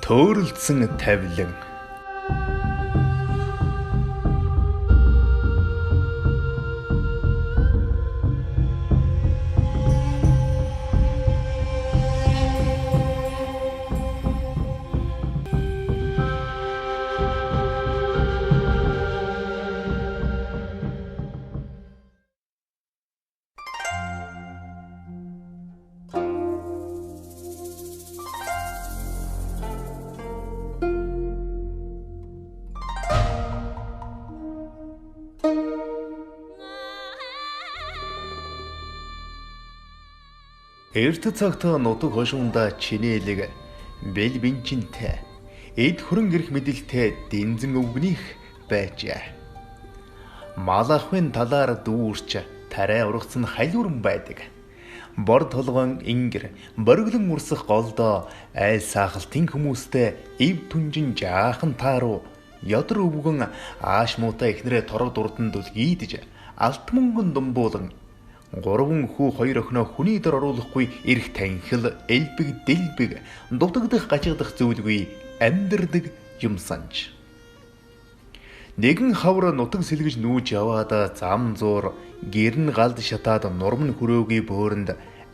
Төөрөлдсөн тавилан. Эрт цагт нутаг хошуундаа чинээлэг бэл бинчинтэй эд хөрөн ирэх мэдэлтэй дэнзэн өвгнийх байжээ. Мал ахын талаар дүүрч тарай ургацсан халиуран байдаг. Бор толгойн ингэр бориглон урсах голдоо айл саахалтын хүмүүстэй эв түнжин жаахан тааруу ёдор өвгөн ааш муутай ихнэрээ торог дурдан дүлгийдэж алт мөнгөн думбуулан гурван хүү хоёр охиноо хүний дор оруулахгүй эрх танхил элбэг дэлбэг дутагдах гажигдах зүйлгүй амьдэрдэг юм санж. Нэгэн хавар нутаг сэлгэж нүүж яваад зам зуур гэрн галд шатаад нурман хүрөөгийн бөөрөнд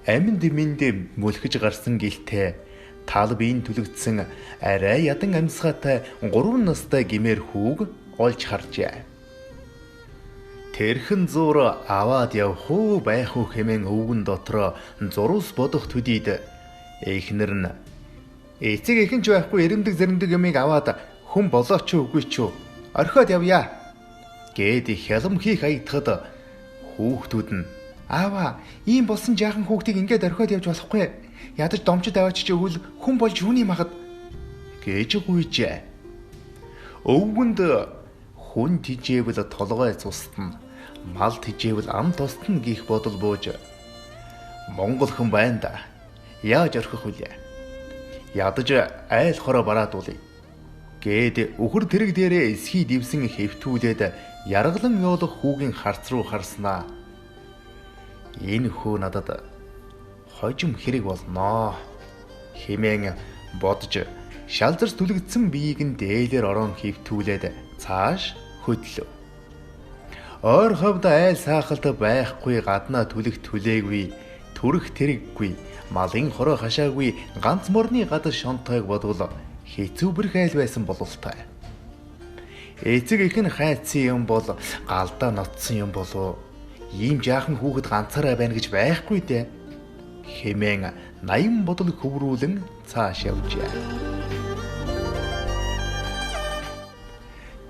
амьд минд мөлхөж гарсан гэлтэй тал биеийн түлэгдсэн арай ядан амьсгаатай 3 настай гимээр хүүг олж харжээ. Тэрхэн зуур аваад явах уу байх уу хэмээн өвгөн дотроо зурус бодох төдийд эхнэр нь эцэг эхэнч байхгүй эрэмдэг зэрэмдэг юмыг аваад хүн болооч үгүй ч орхиод явъя гэд хялам хийх аятахад хүүхдүүд нь аава ийм болсон жаахан хүүхдийг ингээд орхиод явж болохгүй ядаж домчод аваач ч өвөл хүн болж хүний магад гэж гуйжээ. Өвгөнд хүн тижээвэл толгой цустна мал тижээвэл ам тусна гих бодол бууж Монгол хүн байна да яаж орхих вүлээ ядаж айл хороо бараадуулъя гэд үхэр тэрэг дээрээ эсхий дивсэн хэвтүүлээд яргалан ёолох хүүгийн харц руу харснаа. Энэ хүү надад хожим хэрэг болноо хэмээн бодож шалзарч түлэгдсэн биеийг нь дээлэр орон хэвтүүлээд цааш хөдлөв. Ойр ховд айл саахалт байхгүй гаднаа түлэх түлээгүй түрэх тэрэггүй малын хороо хашаагүй ганц морны гадаж шонтойг бодвол хэцүү бэрх айл байсан бололтой. Эцэг их нь хайцсан юм бол галдаа ноцсон юм болов ийм жаахан хүүхэд ганцаараа байна гэж байхгүй дээ хэмээн 80 бодол хөврүүлэн цааш явжээ.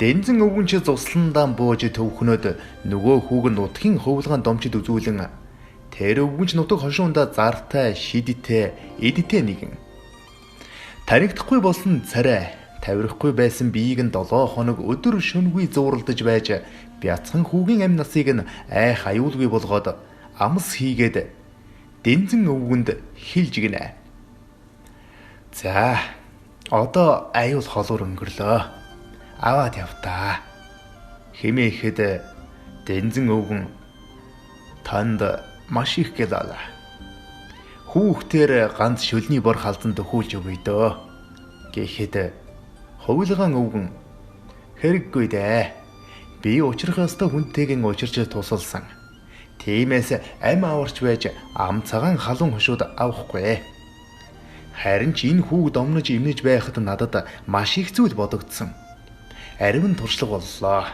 Дэнзэн өвгөнч цусландаа бууж төвхнөд нөгөө хүүг нь нутгийн хөвлгаан домчид үзүүлэн тэр өвгөнч нутаг хошуундаа зартай шидтэй эдтэй нэгэн таригдахгүй болсон царай тавирахгүй байсан биеийг нь 7 хоног өдөр шөнөгүй зууралдаж байж бяцхан хүүгийн амь насыг нь айх аюулгүй болгоод амс хийгээд дэнзэн өвгөнд хилж гинэ. За одоо аюул холуур өнгөрлөө аваад явтаа хэмээхэд дэнзэн өвгөн танд маш их гэлээ. Хүүхдээр ганц шөлний бор халдан төхүүлж өгье дөө гэхэд хувилгаан өвгөн хэрэггүй дээ. Би учрах ёстой хүнтэйгэн учирч тусалсан. Тиймээс амь аварч байж ам цагаан халуун хошууд авахгүй. Харин ч энэ хүүг домнож имнэж байхад надад маш их зүйл бодогдсон. Аривн туршлага боллоо.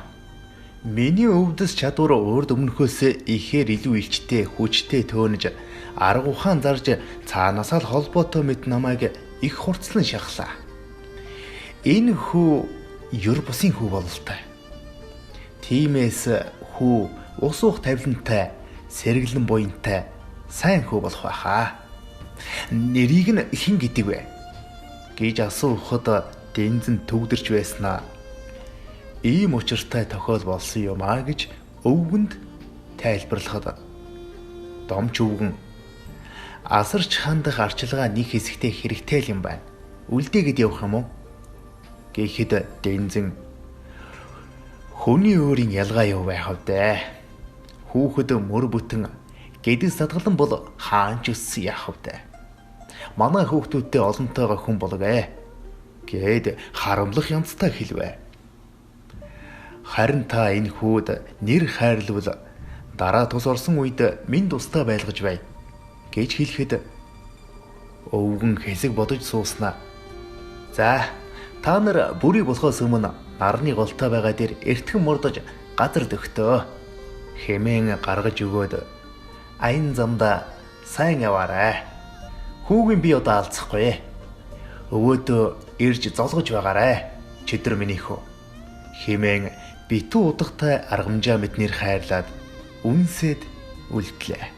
Миний өвдөс чадвар урд өмнөхөөс ихээр илүү илчтэй хүчтэй төөнөж арга ухаан зарж цаанаасаа л холбоотой мэд намайг их хурцлан шахлаа. Энэ хүү ёр бусын хүү бололтой. Тиймээс хүү ус уух тавилантай, сэргэлэн буянтай сайн хүү болох байхаа. Нэрийг нь хэн гэдэг вэ? гэж асуухад дэнзэн төгдөрч байснаа. Ийм учиртай тохиол болсон юм аа гэж өвгөнд тайлбарлахад домч өвгөн асарч хандах арчилгаа нэг хэсэгтээ хэрэгтэй л юм байна. Үлдээгээд явах юм уу? Гэхэд дэнзэн хүний өөрийн ялгаа юу байх вэ? Хүүхэд мөр бүтэн гэдэс садгалан бол хаанч өссөн яах вэ? Манай хүүхдүүдтэй олонтойгоо хүн болгоё Гээд харамлах янзтай хэлвэ. Харин та энэ хүүд нэр хайрлвал дараа тус орсон үед минь тустай байлгаж бай гэж хэлэхэд өвгөн хэсэг бодож сууснаа. За та нар бүрийг болохоос өмнө нарны голтой байгаа дээр эртхэн мордож газар дөхтөө хэмээн гаргаж өгөөд аян замда сайн яваарай. Хүүгийн би одоо алцахгүй. Өвөөдөө ирж золгож байгаарай. Чөдөр минийх үү. Хэмээн битүү удахтай аргамжаа мэднэр хайрлаад үнсэд үлдлээ.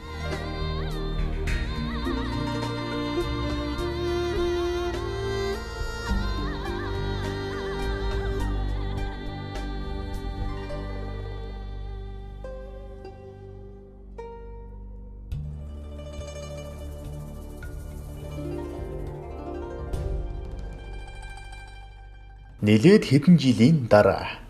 Нэлээд хэдэн жилийн дараа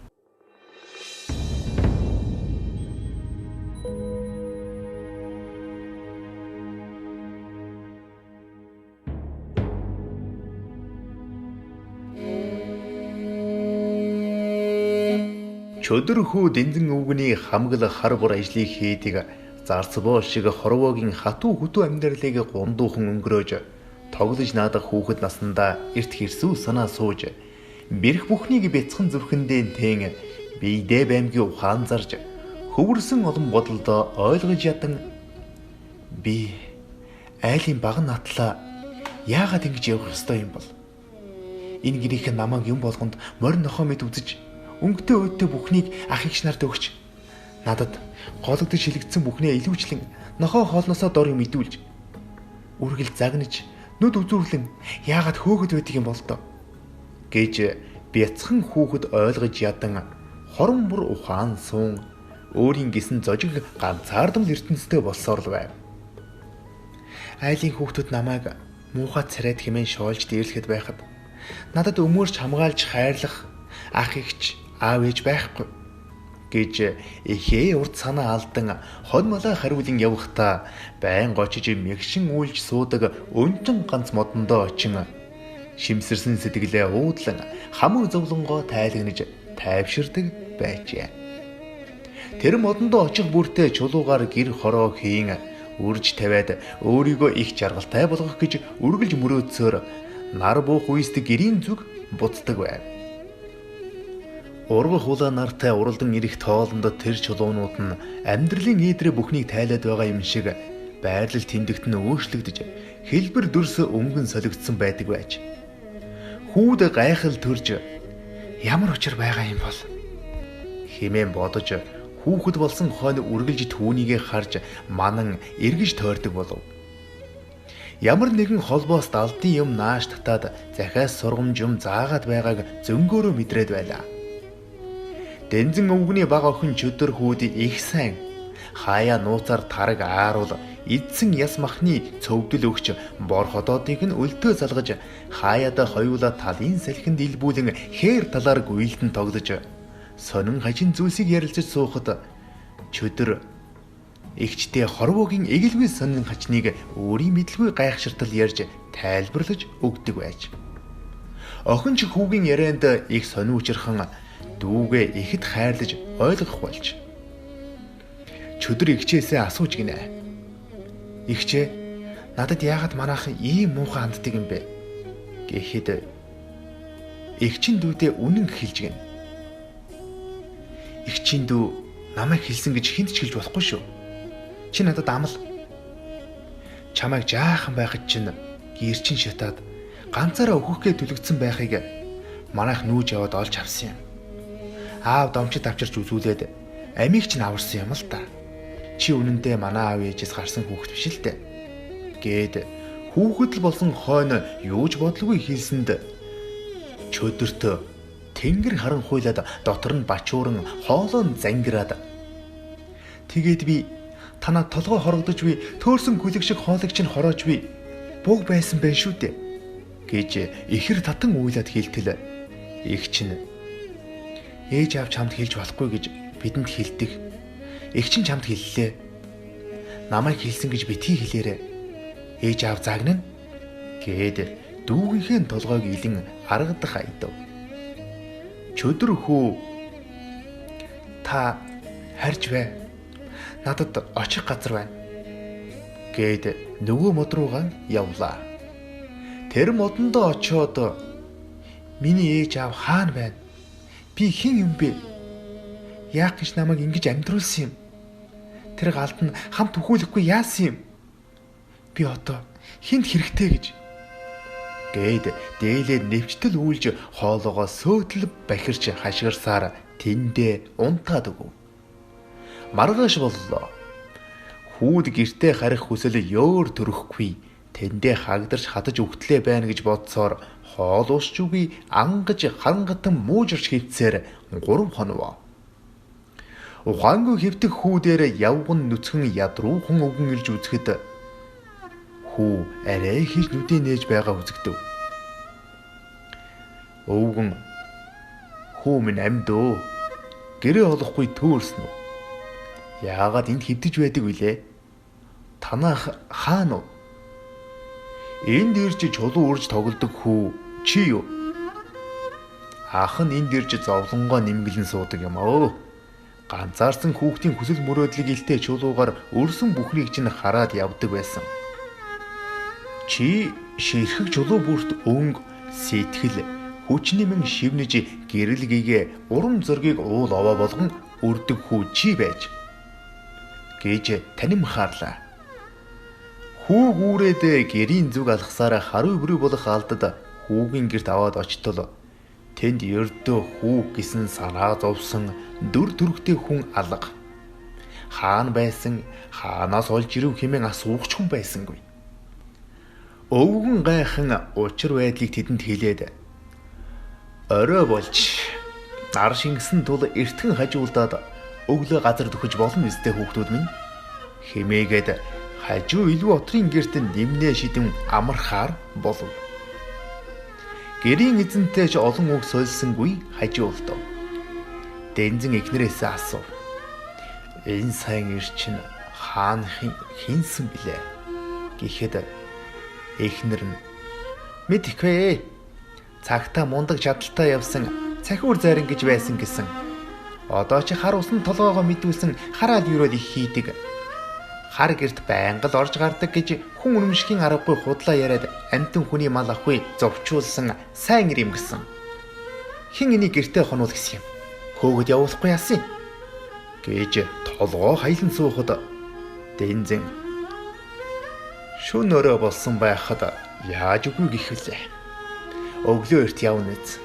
чөдөр хүү дэнзэн өвгөний хамгал хар бур ажлыг хийдэг зарцбоо шиг хорвоогийн хатуу хөтөө амьдралыг гундуухан өнгөрөөж тоглож наадах хүүхэд насандаа эрт хэрсүү санаа сууж бэрх бүхнийг бяцхан зүрхэндээ тэн биедээ баймгийн ухаан зарж хөвөрсөн олон бодолдоо ойлгож ядан би айлын баг натлаа яагаад ингэж явах ёстой юм бол энэ гэрийнхэн намайг юм болгонд морин нохоо мэд үзэж өнгөтэй өөдтэй бүхнийг ах эгч нарт өгч надад гологдож шилэгдсэн бүхнээ илүүчлэн нохоо хоолносоо дор мэдүүлж үргэлж загнаж нүд үзүүрлэн яагаад хөөгд байдаг юм бол доо гэж бяцхан хүүхэд ойлгож ядан хорон бүр ухаан суун өөрийн гисэн зожиг ганцаардам ертөнцтэй болсоор л байв. Айлын хүүхдүүд намайг муухай царайд хэмээн шоолж дээрлэхэд байхад надад өмөрч хамгаалж хайрлах ах эгч аав ээж байхгүй гэж ихээ урд санаа алдан хонь малаа хариулан явахдаа байн гочиж мэгшин үйлж суудаг өнжин ганц модондоо очин шимсэрсэн сэтгэлээ уудлан хамаг зовлонгоо тайлагнаж тайвширдаг байжээ. Тэр модондоо очих бүртээ чулуугаар гэр хороо хийн үрж тавиад өөрийгөө их жаргалтай болгох гэж үргэлж мөрөөдсөөр нар буух үест гэрийн зүг буцдаг байв. Ургах улаан нартай уралдан ирэх тоолонд тэр чулуунууд нь амьдралын ийдрэ бүхнийг тайлаад байгаа юм шиг байрлал тэмдэгт нь өөрчлөгдөж хэлбэр дүрс өнгөн солигдсон байдаг байж. Хүүд гайхал төрж ямар учир байгаа юм бол хэмээн бодож хүүхэд болсон хойно үргэлж түүнийгээ харж манан эргэж тойрдог болов. Ямар нэгэн холбоос далдын юм нааш татаад захиас сургамж юм заагаад байгааг зөнгөөрөө мэдрээд байлаа. Дэнзэн өвгөний баг охин чөдөр хүүд их сайн хаяа нууцаар тараг ааруул эдсэн яс махны цөвдөл өгч бор ходоодыг нь өлтөө залгаж хаяада хоёулаа талын салхинд илбүүлэн хээр талаар гүйлтэн тоглож сонин хажин зүйлсийг ярилцаж суухад чөдөр эгчтэй хорвоогийн эгэлгүй сонин хачныг өөрийн мэдлгүй гайхширтал ярьж тайлбарлаж өгдөг байж. Охин ч хүүгийн ярианд их сониучирхан дүүгээ ихэд хайрлаж ойлгох болж. Чөдөр эгчээсээ асууж гинэ. Игчээ надад яагаад манайхан ийм муухай ханддаг юм бэ? Гэхэд эгчин дүүдээ үнэн хэлж гин. Эгчин дүү намайг хэлсэн гэж хүнд ч хэлж болохгүй шүү. Чи надад амл. Чамайг жаахан байхад чинь гэрчин шатаад ганцаараа өгөхгээ төлөгдсөн байхыг манайх нүүж яваад олж авсан юм. Аав домчид авчирч үзүүлээд амийг ч аварсан юм л та. Чи үнэндээ манай аав ээжээс гарсан хүүхэд биш л дээ. Гээд хүүхэд л болсон хойно юуж бодлого хэлсэнд чөдөртөө тэнгэр харанхуйлаад дотор нь бачууран хоолон зангираад тэгээд би танаа толгой хорогдож би төөрсөн күлэг шиг хоолыг чинь хороож би буг байсан байх шүү дээ гэж ихэр татан уйлаад хэлтэл их чинь ээж аав чамд хэлж болохгүй гэж бидэнд хэлдэг. Их чинь чамд хэллээ. Намайг хэлсэн гэж битгий хэлээрэ. Ээж аав загнана. Гээд дүүгийнхээ толгойг илэн аргадах айдав. Чөдөр хүү та харж бай. Надад очих газар байна. Гэд нөгөө мод руугаа явлаа. Тэр модондоо очиод миний ээж аав хаана байна? Би хэн юм бэ? Яах гэж намайг ингэж амьдруулсан юм? Тэр галд нь хамт өхүүлэхгүй яасан юм? Би одоо хинт хэрэгтэй гэж гээд дээлээ нэвчтэл үйлж хоолоогоо сөөтөл бахирч хашгирсаар тэндээ унтаад өгөв. Маргааш боллоо. Хүүд гэртээ харих хүсэл ёор төрөхгүй. Тэндээ хагдарч хатаж өгтлээ байна гэж бодсоор хоол усч үгүй ангаж хангатан муужирч хөвцээр 3 хонов. Ухаангүй хэвтэх хүүдээр явган нүцгэн ядруухан өвгөн илж үзэхэд хүү арай хийж нүдээ нээж байгаа үзэгдэв. Өвгөн хүү минь амьдөө гэрээ олохгүй төөрсөн үү? Яагаад энд хэвдэж байдаг вүлээ? Танах хаана вэ? Энд ирж чулуу урж тоглодог хүү чи юу? Ах нь энд ирж зовлонгоо нэмгэлэн суудаг юм аа. Ганцаарсан хүүхдийн хүсэл мөрөөдлийг илтээ чулуугаар өрсөн бүхнийг чинь хараад явдаг байсан. Чи ширхэг чулуу бүрт өнгө, сэтгэл, хүч нэмэн шивнэж гэрэлгийгээ урам зоргийг уул овоо болгон өрдөг хүү чи байж гэж таним хаарлаа. Хүү гүүрээд гэрийн зүг алхасаар харуй бүрий болох алдад хүүгийн гэрт аваад очтол тэнд ердөө хүү гэсэн санаа зовсон дүр төрхтэй хүн алга. Хаана байсан, хаанаас олж ирв хэмээн асуугч хүн байсангүй. Өвгөн гайхан учир байдлыг тэдэнд хэлээд орой болж нар шингэсэн тул эртхэн хажуулдаад өглөө газар дөхөж болно үстэй хүүхдүүд минь хэмээгээд хажуу илүү отрын гэрт нэмнээ шидэн амархаар болов. Гэрийн эзэнтэй ч олон үг сольсонгүй хажуулдав. Дэнзэн эхнэрээс асуув. Энэ сайн ир чинь хаан хинсэн билээ? Гэхэд эхнэр нь мэдхгүй. Цагтаа мундаг чадaltaй явсан цахиур зарин гэж байсан гэсэн. Одоо ч хар усан толгоогоо мэдүүлсэн хараад юроод их хийдэг. Хар гэрт байнга л орж гардаг гэж хүн өрөмшгийн аргагүй худлаа яриад амтэн хүний мал авахгүй зовчуулсан сайн ир юм гэсэн. Хин энийг гэртээ хонуул гэсэн юм. Хөөгд явуулахгүй яасан гэж толгоо хайлан суухад Дэнзэн шөнө өрөө болсон байхад яаж үгүй гэхвүлээ. Өглөө эрт явна биз.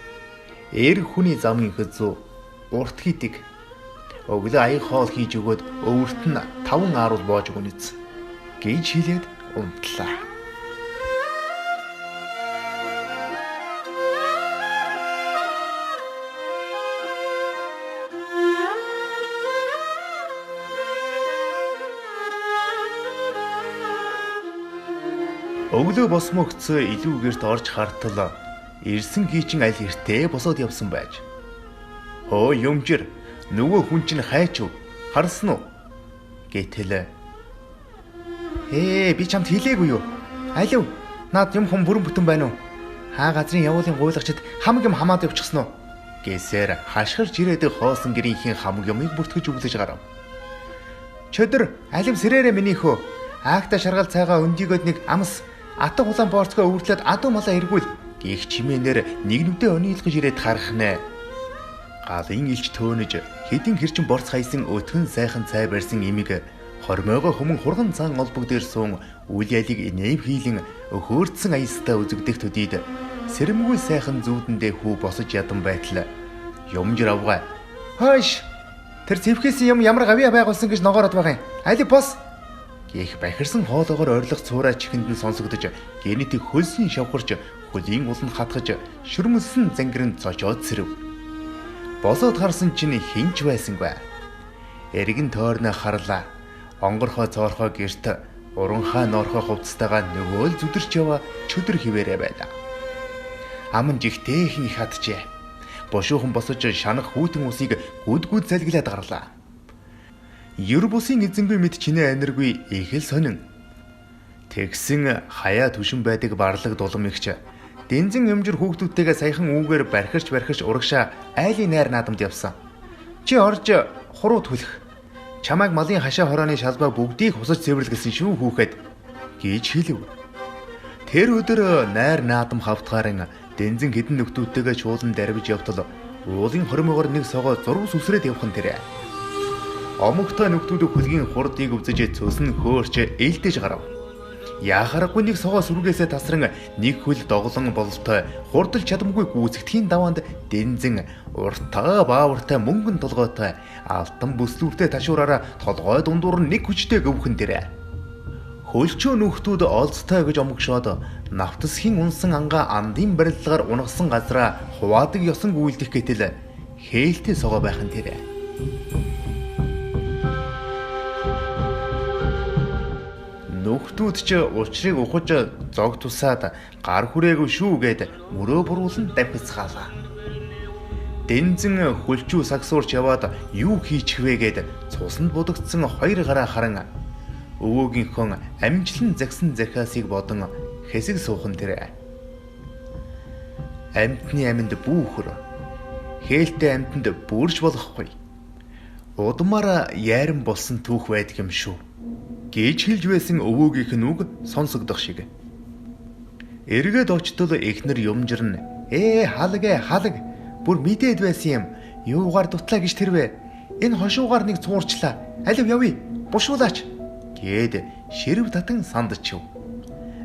Эр хүний замын хөзөө урт хийдэг. Өглөө аяг хоол хийж өгөөд өвөрт нь 5 ааруул боож өгнөц гэж хэлээд унтлаа. Өглөө босмогцоо илүүгээрт орж хартал ирсэн гийчин аль эртээ босоод явсан байж. Хөө юмжир нөгөө хүн чинь хайч уу? Харсан уу? Гэтэл би чамд хэлээгүй юу? Алив над юм хүм бүрэн бүтэн байна уу? Хаа газрын явуулын гуйлагчид хамаг юм хамаад явчихсан уу? Гэсээр хашгирч ирээд хоосон гэрийнхэн хамаг юмыг бүртгэж өглөж гарав. Чөдөр алив сэрээрээ минийхөөаагта шаргал цайгаа өндийгөөд нэг амс атга улаан борцгоо өвөрлөөд адуу малаа эргүүл гих чимээнээр нэг нүдэ онийлгож ирээд харах нэ. Галын илч төөнөж хэдин хэрчэн борц хайсан өтгөн сайхан цай барьсан имийг хормойгоо хүмүүн хурган цан олбог дээр суун үл ялыг инэв хийлэн өхөөрцөн аястаа үзэгдэх төдийд сэрэмгүй сайхан зүүдэндээ хүү босож ядан байтал юмжир авгаа. Хойш тэр цэвхээсэн юм ямар гавьяа байгуулсан гэж ногоороод байгаа юм. Алив бос гэх бахирсан хоолоогоор орилох цуураа чихэнд нь сонсогдож генетик хөлсний шавхарч хөлийн уланд хатгаж шүрмэлсэн зангиранд зочоод сэрв. Босоод харсан чинь хинч байсангүй. Эргэн тойрноо харлаа. Онгорхоо цоорхоо гэрт уранхаа ноорхоо хувцастайгаа нөгөө л зүдэрч яваа чөдөр хിവэрэ байлаа. Аман жигтэйхэн их хаджээ. Бошуухан босож шанах хүүтэн усыг гүд залгилаад гарлаа. Ер бусын эзэнгүй мэд чинээ аниргүй их л сонин. Тэгсэн хаяа түшин байдаг барлаг дулам ихч Дэнзэн өмжөр хүүхдүүдтэйгээ саяхан үүгээр бархирч урагшаа айлын найр наадамд явсан. Чи орж хуруу түлэх. Чамайг малын хашаа хорооны шалбаа бүгдийг хусаж цэвэрлэсэн шүү хүүхэд гэж хэлв. Тэр өдөр найр наадам хавтгаараа Дэнзэн хэдэн нөхдүүдтэйгээ чуулан дарвиж явтал уулын хормогоор нэг согоо зурвас үсрээд явхан тэрэ. Омогтой нөхдүүд хөлгийн хурдыг өвзөж цөсөн хөөрч ээлдэж гарав. Яхарахгүй нэг согоо сүргээсээ тасран нэг хөл доглон бололтой хурдл чадамгүй гүйцэгдэхийн даваанд Дэнзэн уртаа баавартай мөнгөн толгойтой алтан бүслүүртэй ташуураараа толгой дундуур нэг хүчтэй гөвхөн дээрээ. Хөлчөө нөхдүүд олцтой гэж омогшоод навтсхийн унсан ангаа андын барилгаар унгасан газраа хуваадаг ёсон гүйлдэх гэтэл хээлтэй согоо байхан тэрэ. Нөхдүүд ч учрыг ухаж зог тусаад гар хүрээгүй шүү гэд мөрөө буруулан давхицгаалаа. Дэнзэн хөлчүү сагсуурч яваад юу хийчихвэ гэд цуснд будагдсан хоёр гараа харан өвөөгийнхөө амжилан загсан захиасыг бодон хэсэг суухан тэрэ. Амьтны аминд бүүхөр хээлтэй амьтанд бүрж болохгүй. Удмаар яаран болсон түүх байдаг юм шүү гэж хэлж байсан өвөөгийнх нь үг сонсогдох шиг. Эргээд очтол эхнэр юмжирн халаг бүр мэдээд байсан юм. Юугаар дутлаа гэж тэрвэ. Энэ хошуугаар нэг цуурчлаа. Алив явъя. Бушуулаач гээд ширв татан сандчив.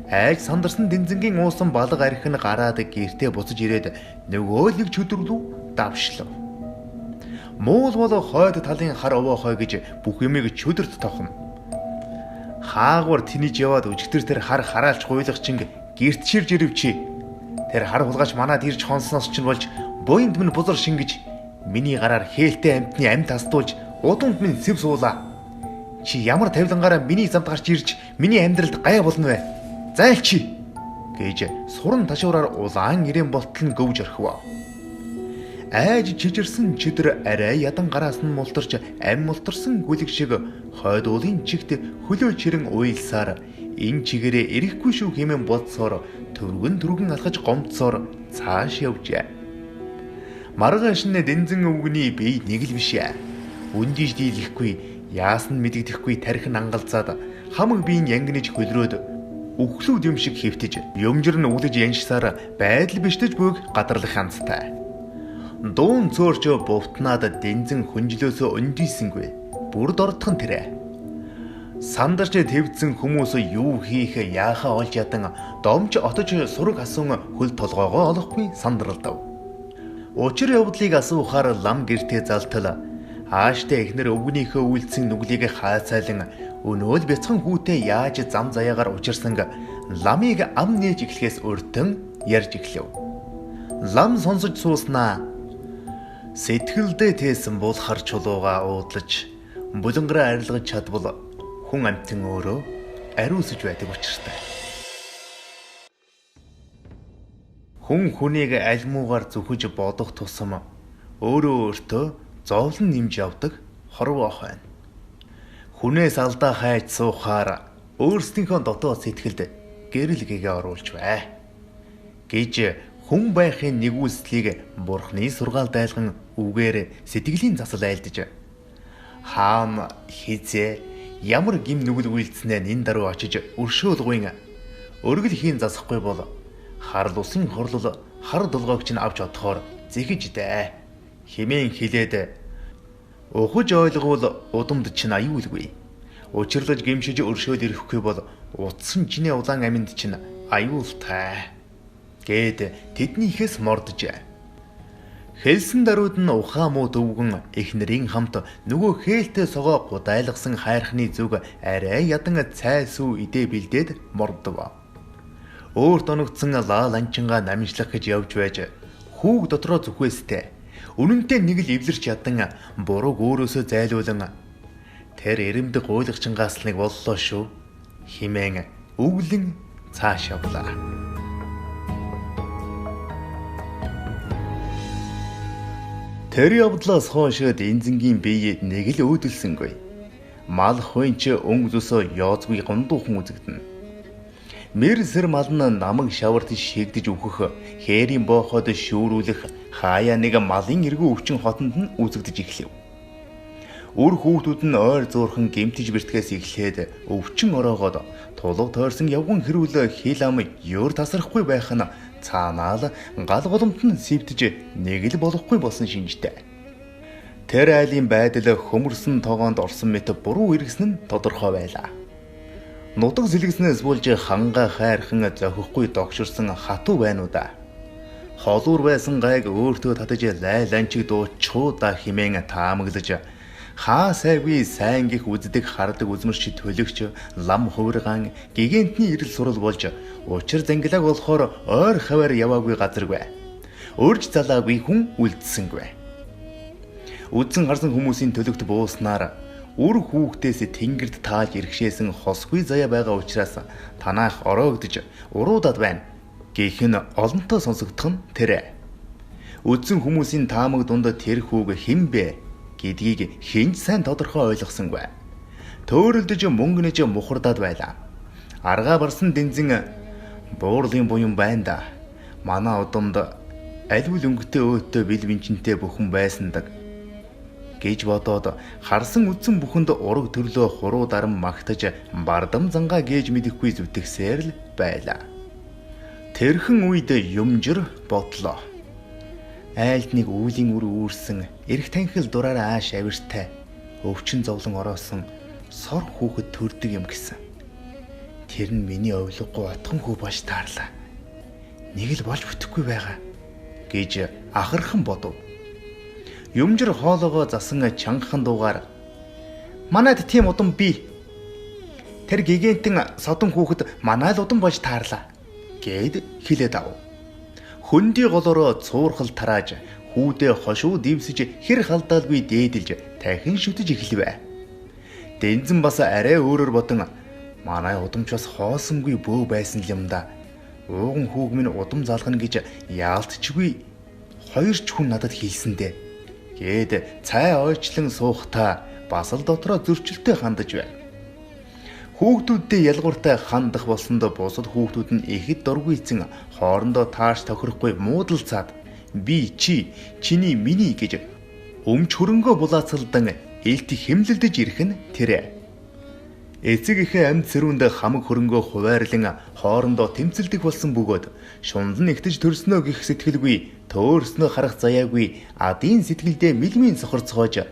Айг сандарсан Дэнзэнгийн уусан балга арх нь гараад гэртээ буцаж ирээд нөгөө нэг чөдөрлөө давшлав. Муул бол хойд талын хар овоохой гэж бүх юмыг чөдөрт тохно. Хаагвар тэнийж яваад өчтөр тэр хар хараалч гуйлах чинь гэрт ширж ирвчи. Тэр хар хулгаач манад ирж хонсноос чинь болж буйнд минь бузар шингэж миний гараар хээлтэй амьтны амьд тасдуулж удамд минь сэв суулаа. Чи ямар тавилангаараа миний замд гарч ирж миний амьдралд гай болно вэ? Зайлчи гэж суран ташуураар улаан ирээн болтол нь гөвж орхив. Айж чижирсэн чөдөр арай ядан гараас нь мултарч ам мултарсан гүлэг шиг хойд уулын чигт хөлөө чирэн уйлсаар энэ чигээрээ ирэхгүй шүү хэмээн бодсоор түргэн алхаж гомдсоор цааш явжээ. Маргааш нь Дэнзэн өвгний бие нэг л биш ээ. Үндиж дийлэхгүй, яасан мэдэгдэхгүй тархин ангалзаад хамаг биеийн янгинэж хөлрөөд өглүүд юм шиг хэвтэж юмжир нь үлэж яншсаар байдал бишдэж бүг гадарлах ханцтай. Дуун цөөрч бувтнаад Дэнзэн хүнжлөөсөө өндийсэнгүй. Бүр дордхон тэрэ. Сандарч твдсэн хүмүүс юу хийх яахаа олж ядан домж отож сураг асуун хөл толгоогоо олохгүй сандралдав. Учир явдлыг асуухаар лам гэртээ залтал хааштай эхнэр өвгнийхөө үйлцэн нүглийг хаацайлан өнөөл бяцхан хүүтэй яаж зам заяагаар учирсан ламыг ам нээж эхлэхээс өртөн ярьж эхлэв. Лам сонсож сууснаа. Сэтгэлдээ тээсэн бол хар чулууга уудлаж булангараа арилгаж чадвал хүн амтэн өөрөө ариусж байдаг учиртай. Хүн хүнийг аль муугаар зүхэж бодох тусам өөртөө зовлон нэмж явдаг хорвоо байна. Хүнээс алдаа хайж суухаар өөрсдийнхөө дотоод сэтгэлд гэрэл гэгээ оруулж бай гэж хүн байхын нэгүслийг бурхны сургаал дайлган үгээр сэтгэлийн засал айлдаж хаан хизээ ямар гим нүгэл үйлдснээ нин даруй очиж өршөөлгүйн өргөл хийн засахгүй бол харл усын хорлол хар долгоогч нь авч одохоор зэхэж дээ хэмээн хэлээд ухаж ойлгуул удамд чинь аюулгүй. Учирлаж гимшиж өршөөл ирэхгүй бол утсан чиний улаан аминд чинь аюултай гэд тэднийхээс мордож. Хэлсэн даруйд нь ухаан муу дөвгөн эхнэрийн хамт нөгөө хээлтэй согоо гудайлгсан хайрхны зүг арай ядан цай сүү идэ бэлдээд мордов. Өөрт оногдсон лаа ланчингаа намжлах гэж явж байж хүүг дотроо зүхвэстэй. Үнэнтэй нэг л эвлэрч ядан бурууг өөрөөсөө зайлуулан тэр эрэмдэг гуйлагчингааслныг боллоо шүү химэн өглөн цааш явлаа. Тэр явдлаас хойш Дэнзэнгийн бие нэг л өөдөлсөнгүй. Мал хуйч өнг зүсөө яозгүй гондуухан үзэгдэнэ. Мэр сэр мал нь намаг шаварт шигдэж өөхөх, хээрийн бооход шүүрүүлэх хаяа нэг малын эргүү өвчин хотонд нь үзэгдэж эхлэв. Үр хүүхдүүд нь ойр зуурхан гэмтэж бэртгэс эхлээд өвчин ороогоод тулг тойрсон явган хэрүүл хил ам ёр тасрахгүй байх нь цаанаал гал голомт нь сэвтэж нэг л болохгүй болсон шинжтэй. Тэр айлын байдал хөмөрсөн тоогоонд орсон мэт буруу иргэсэн нь тодорхой байлаа. Нутаг сэлгэснээс болж ханга хайрхан зохихгүй догширсан хатуу байна уу да. Холуур байсан гайг өөртөө татаж лайланчиг дуучуудаа химэн таамаглаж хаа сайгүй сайн гих үздэг хардаг үзмэрч төлөгч лам хувиргаан гигантний ирэл сурал болж учир зангилааг болохоор ойр хаваар яваагүй газаргүй. Өрж залаагүй хүн үлдсэнгүй. Үдсэн харсан хүмүүсийн төлөвт бууснаар үр хүүхдээс тэнгэрд тааж иргэшээсэн хосгүй заяа байгаа учраас танаах ороогдож уруудаад байна гэх нь олонтоо сонсогдох нь тэрэ. Үдсэн хүмүүсийн таамаг дунд тэр хүүг хэн бэ гэдгийг хинч сайн тодорхой ойлгосонгүй. Төөрөлдөж мөнгөнөж мухардаад байлаа. Аргаа барсан дэнзэн буурлын буян байна да. Манай удамд аль үл өнгөтэй өөтөө бил бинчэнтэй бүхэн байсандаг гэж бодоод харсан үдсэн бүхэнд ураг төрлөө хуруу дарам магтаж бардам зангаа гээж мэдэхгүй зүтгэсээр л байлаа. Тэрхэн үед юмжир бодлоо. Айлд нэг үүлийн үр үүрсэн эрх танхил дураараа ааш авиртай өвчин зовлон ороосон сор хүүхэд төрдөг юм гэсэн. Тэр нь миний овлоггүй отхон хүү болж таарлаа. Нэг л болж бүтэхгүй байгаа гэж ахархан бодов. Юмжир хоолоогоо засан чангахан дуугаар манайд тийм удам бий. Тэр гигантэн содон хүүхэд манай л удам болж таарлаа гэд хэлээд ав. Хөндөй голороо цуурхал тарааж хүүдээ хошуу дивсэж хэр халдаалгүй дээдэлж дахин шүтэж эхлэвэ. Дэнзэн бас арай өөрөөр бодон манай удамч бас хоосонгүй бөө байсан юм да. Ууган хүүг минь удам залгана гэж яалтчгүй хоёр ч хүн надад хэлсэндээ гээд цай ойчлон суухтаа бас л дотроо зөрчилтэй хандаж байна. Хүүхдүүдтэй ялгууртай хандах болсонд бусад хүүхдүүд нь ихэд дургүйцэн хоорондоо тааш тохирохгүй муудалцаад би чиний миний гэж өмч хөрөнгөө булаацалдан элти хэмлэлдэж ирэх нь тэрэ. Эцэг ихээ амьд сэрүүнд хамаг хөрөнгөө хуваарлан хоорондоо тэмцэлдэх болсон бөгөөд шунлан ихтэж төрснөө гих сэтгэлгүй төөрснөө харах заяагүй адын сэтгэлдээ мэлмийн сохорцоож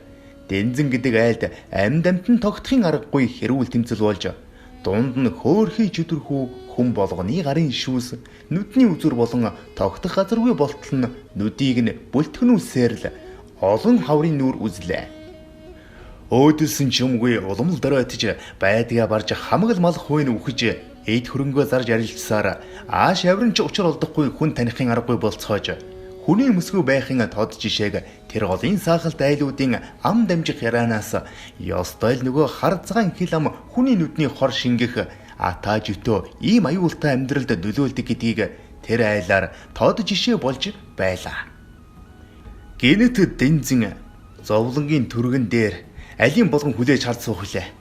дэнзэн гэдэг айлд амьд амтан тогтохын аргагүй хэрүүл тэмцэл болж дунд нь хөөрхий чөтөрхүү хүн болгоны гарын шүүс нүдний үзүр болон тогтох газаргүй болтол нь нүдийг нь бүлтгэнүүлсээр л олон хаврын нүур үзлээ. Өөдөлсөн ч юмгүй уламл дөрөөтж байдгаа барж хамаг л мал хүйн үхэж эд хөрөнгөө зарж арилжсаар ааш авирч учир олдохгүй хүн танихын аргагүй болцоож хүний мөсгөө байхын тод жишээг тэр голын саахалт айлуудын ам дамжих яраанаас ёстой л нөгөө хар цагаан хил ам хүний нүдний хор шингэх атаа жөтөө ийм аюултай амьдралд нөлөөлдөг гэдгийг тэр айлаар тод жишээ болж байлаа. Гэнэт дэнзэн зовлонгийн түргэн дээр алин болгон хүлээж харж суух хүлээ.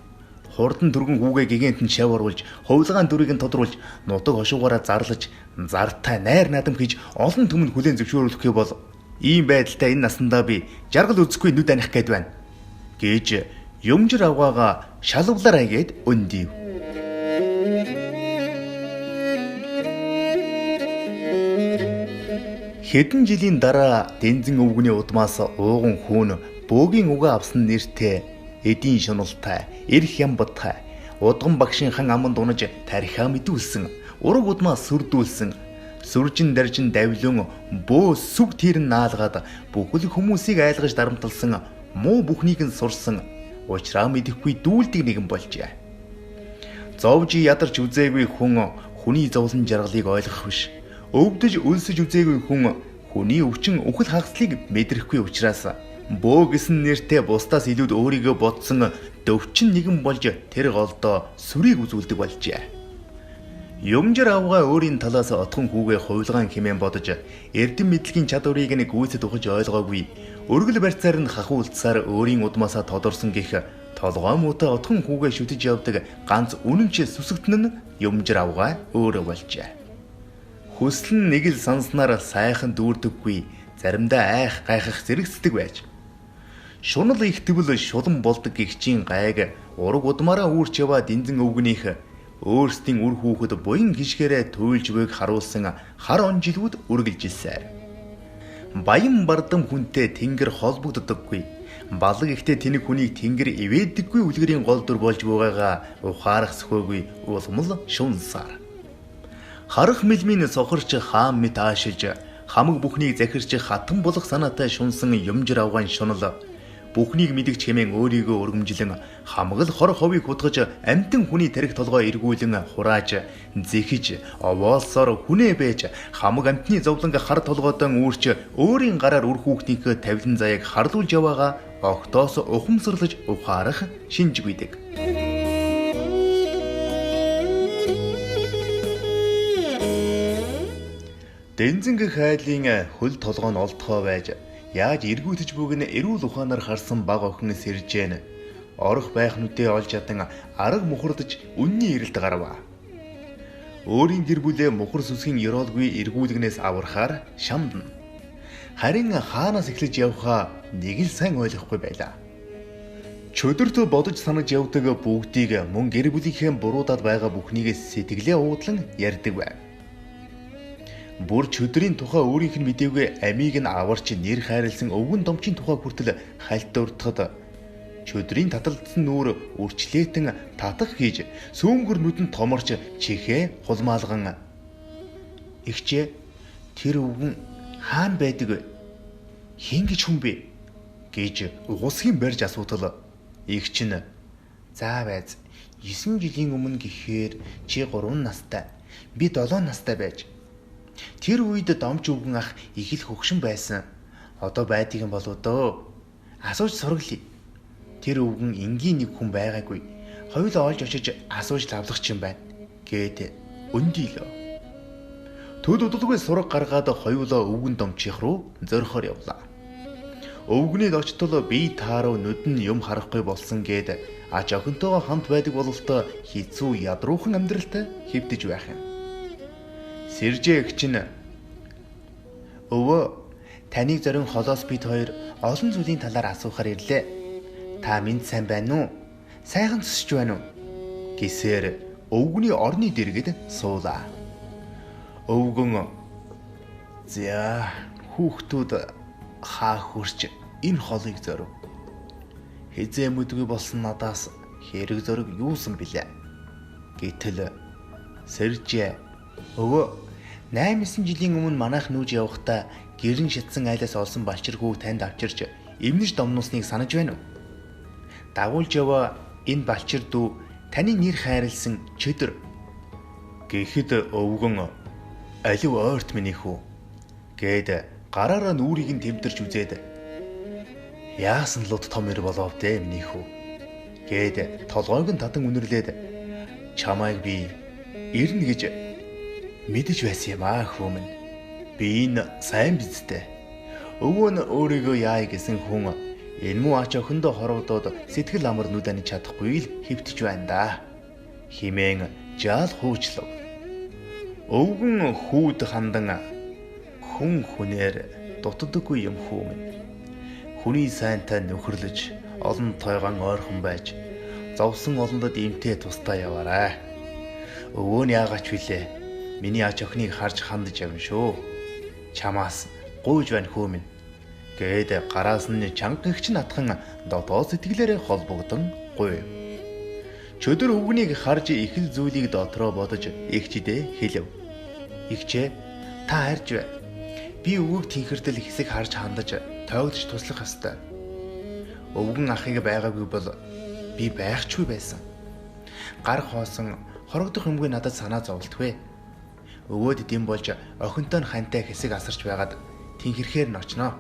Хурдан түргэн хүүгээ гигантэн шавууруулж, хувилгаан дүрийг нь тодруулж, нутаг хошуугаараа зарлаж, зартай найр наадам хийж олон түмэн хүлээн зөвшөөрүүлэхгүй бол ийм байдалтай энэ насандаа би жаргал үзэхгүй нүд аних гээд байна гэж юмжир авгаага шалвлаарай гэд өндив. Хэдэн жилийн дараа дэнзэн өвгөний удмаас ууган хүүн бөөгийн угаа авсан нэртэй эдийн шуналтай эрх ямбаттай удган багшийн хан аман дунаж тархиа мэдүүлсэн ураг удмаа сүрдүүлсэн сүржин даржин давлун бөө сүг тэрэн наалгаад бүхэл хүмүүсийг айлгаж дарамтлсан муу бүхнийг нь сурсан учраа мэдэхгүй дүүлдэг нэгэн болжээ. Зовж ядарч үзээгүй хүн хүний зовлон жаргалыг ойлгох биш. Өвдөж өлсөж үзээгүй хүн хүний өвчин үхэл хагаслыг мэдрэхгүй учраас бөө гэсэн нэртэй бусдаас илүүд өөрийгөө бодсон дөвчин нэгэн болж тэр голдоо сүрийг үзүүлдэг болжээ. Юмжир авгаа өөрийн талаас отхон хүүгээ хувилгаан хэмээн бодож эрдэм мэдлэгийн чадварыг нь гүйцэд ухаж ойлгоогүй өргөл барьцаар нь хахуулцсаар өөрийн удмаасаа тодорсон гэх Толгой муутай отхон хүүгээ шүтэж явдаг ганц үнэнч сүсэгтэн нь Юмжир авгаа өөрөө болжээ. Хүсэл нь нэг л санснаар сайхан дүүрдэггүй, заримдаа айх гайхах зэрэгцдэг байж. Шунал их твэл шулан болдог гихчийн гайг ураг удмаараа үүрч яваад дэнзэн өвгнийх өөрсдийн үр хүүхэд буян гიშгээрээ туйлж буйг харуулсан хар он жилүүд үргэлжилсээр. Баян бардам хүнтэй тэнгэр холбогддоггүй. Балаг ихтэй тэнэг хүнийг тэнгэр ивэддэггүй үлгэрийн гол дүр болж байгаагаа ухаарах сөхөөгүй улмал шунсаар. Харах мэлмийн сохорч хаан мэт аашилж хамаг бүхнийг захирч хатан болох санаатай шунсан Юмжир авгаан шунал бүхнийг мэдгч хэмээн өөрийгөө өргөмжлөн хамаг л хор ховыг хутгаж амтэн хүний тарих толгой эргүүлэн хурааж зэхиж овоолсоор хүнээ бэж хамаг амтны зовлонг хар толгойдон үүрч өөрийн гараар үр хүүхдийнхээ тавилан заяаг харлуулж яваага огтоос ухамсарлаж ухаарах шинж гүйдэг. Дэнзэнг хайлын хөл толгой нь олдхоо байж яаж эргүүлж бүгэн эрүүл ухаанаар харсан баг охин сэржээн орох байх нүдээ олж ядан арга мухардж үнний ирэлт гарваа. Өөрийн гэр бүлээ мухар сүсгийн ёроолгүй эргүүлгнээс аврахаар шамдна. Харин хаанаас эхлэж явхаа нэг л сайн ойлгохгүй байлаа. Чөдөрт бодож санаж явдаг бүгдийг мөн гэр бүлийнхээ буруудаад байгаа бүхнийгээс сэтгэлээ уудлан ярьдаг байв. Бүр чөдрийн тухай өөрийнх нь мэдээгүй амийг нь аварч нэр хайрлсан өвгөн домчийн тухай хүртэл хальт уртахад чөдрийн таталдсан нүүр үрчлээтэн татах хийж сүүнгөр нүдэнд томорч чихээ хулмаалган "Игчээ тэр өвгөн хаана байдаг вэ? Хин гэж хүн бэ?" гэж угсгийн барьж асуудал. Игч нь "За байз 9 жилийн өмнө гэхээр чи 3 настай, би 7 настай байж. Тэр үед домч өвгөн ах их л хөгшин байсан. Одоо байдгийг нь болоо дөө. Асууж сургалъя. Тэр өвгөн энгийн нэг хүн байгаагүй. Хоёулаа олж очиж асууж лавлах юм байна" гэд өндийлөө. Төд удалгүй сураг гаргаад хоёулаа өвгөн домчих руу зорихоор явлаа. Өвгөний очтол бие тааруу нүд нь юм харахгүй болсон гэд ач охинтойгоо хамт байдаг бололтой хэцүү ядруухан амьдралтай хэвдэж байх юм. Сэржээ эгч нь "Өвөө, таныг зорин холоос бид хоёр олон зүйлийн талаар асуухаар ирлээ. Та минь сайн байна уу? Сайхан төсөж байна уу?" гэсээр өвгөний орны дэргэд суулаа. Өвгөн "За, хүүхдүүд хаа хурч энэ холыг зорив. Хизээ мэдгүй болсон надаас хэрэг зориг юусан билээ?" гэтэл Сэржээ "Өвөө, 8-9 жилийн өмнө манайх нүүж явахдаа гэрэн шатсан айлаас олсон балчиргүй танд авчирч эмнэж домнуусныг санаж байна уу? Дагуулж яваа энэ балчир дүү таны нэр хайрлсан чөдөр." Гэхэд өвгөн "Алив ойрт минь хүү" гэд гараараа нүрийг нь тэмдэрч үзээд "Яасан луд том ир болов дээ минь хүү" гэд толгойг нь татан үнэрлээд "Чамайг би ирнэ гэж мэдэж байсан юм аа хүү минь. Би энэ сайн бизтэй. Өвөө нь өөрийгөө яая гэсэн хүн энэ муу ач охиндоо хорогдоод сэтгэл амар нүд аниж чадахгүй л хэвтэж байна да" химэн жаал хуучлав. Өвгөн хүүд хандан "Хүн хүнээр дутдаггүй юм хүү минь. Хүний сайнтай нөхөрлөж олон тойгон ойрхон байж зовсон олондод имтэй тустай яваарай. Өвөө нь яагач вүлээ. Миний ач охиныг харж хандж явна шүү. Чамаас гуйж байна хүү минь" гэд гараас нь чангагч натхан дотоо сэтгэлээрээ холбогдсон гуйв. Чөдөр өвгнийг харж их л зүйлийг дотроо бодож эгчдээ хэлв. "Игчээ, та харж бай. Би өвөг тэнхэрдэл хэсэг харж хандаж тоогдож туслах ёстой. Өвгөн ахыг байгаагүй бол би байхчгүй байсан. Гар хоосон хорогдох юмгүй надад санаа зовлтгүй. Өвөөд дэм болж охинтой нь хантай хэсэг асарч байгаад тэнхэрхээр нь очноо"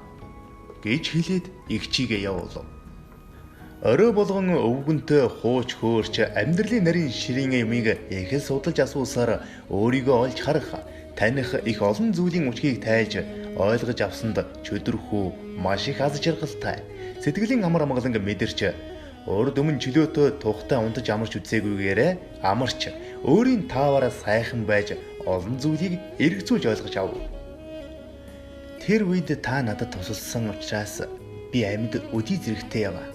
гэж хэлээд эгчийгээ явуулав. Орой болгон өвгөнтэй хууч хөөрч амьдралын нарийн ширийн юмыг их судалж асуусаар өөрийгөө олж харах, таних их олон зүйлийн учгийг тайлж ойлгож авсанд чөдөрхүү маш их аз жаргалтай сэтгэлийн амар амгаланг мэдэрч Урд өмнө чөлөөтөө тухтай унтаж амарч үзээгүйгээрээ амарч өөрийн тааваараа сайхан байж олон зүйлийг эргцүүлж ойлгож ав. Тэр үед та надад тусалсан учраас би амьд өдий зэрэгтэй яваа.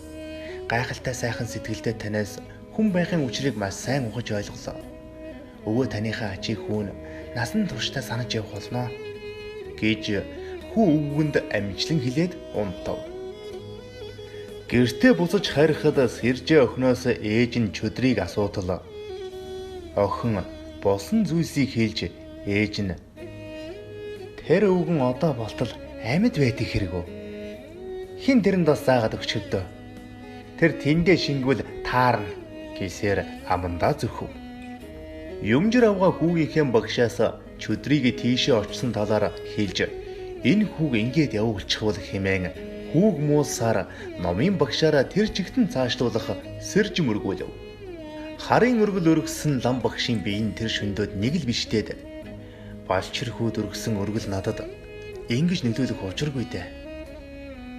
Гайхалтай сайхан сэтгэлдээ танаас хүн байхын учрыг маш сайн ухаж ойлголоо. Өвөө таныхаа ачийг хүүн насан туршдаа санаж явах болно гэж хүү өвгөнд амжилан хэлээд унтав. Гэртээ буцаж харихад сэржээ охиноос ээж нь чөдрийг асуудал. Охин болсон зүйлсийг хэлж ээж нь тэр өвгөн одоо болтол амьд байдаг хэрэг үү? Хин тэрэнд бас заагаад өгч өдөө. Тэр тэндээ шингвэл таарна гэсээр амандаа зүрхв. Юмжир авгаа хүүгийнхээ багшаас чөдрийг тийшээ очсон талаар хэлж энэ хүүг ингээд явуулчихвал хэмээн хүүг муусаар номын багшаараа тэр чигтэн цаашлуулах сэрж мөргүүлв. Харын өргөл өргөсөн лам багшийн биеийн тэр шөндөд нэг л биштэд балчир хүүд өргөсөн өргөл надад ингэж нөлөөлөх учиргүй дээ.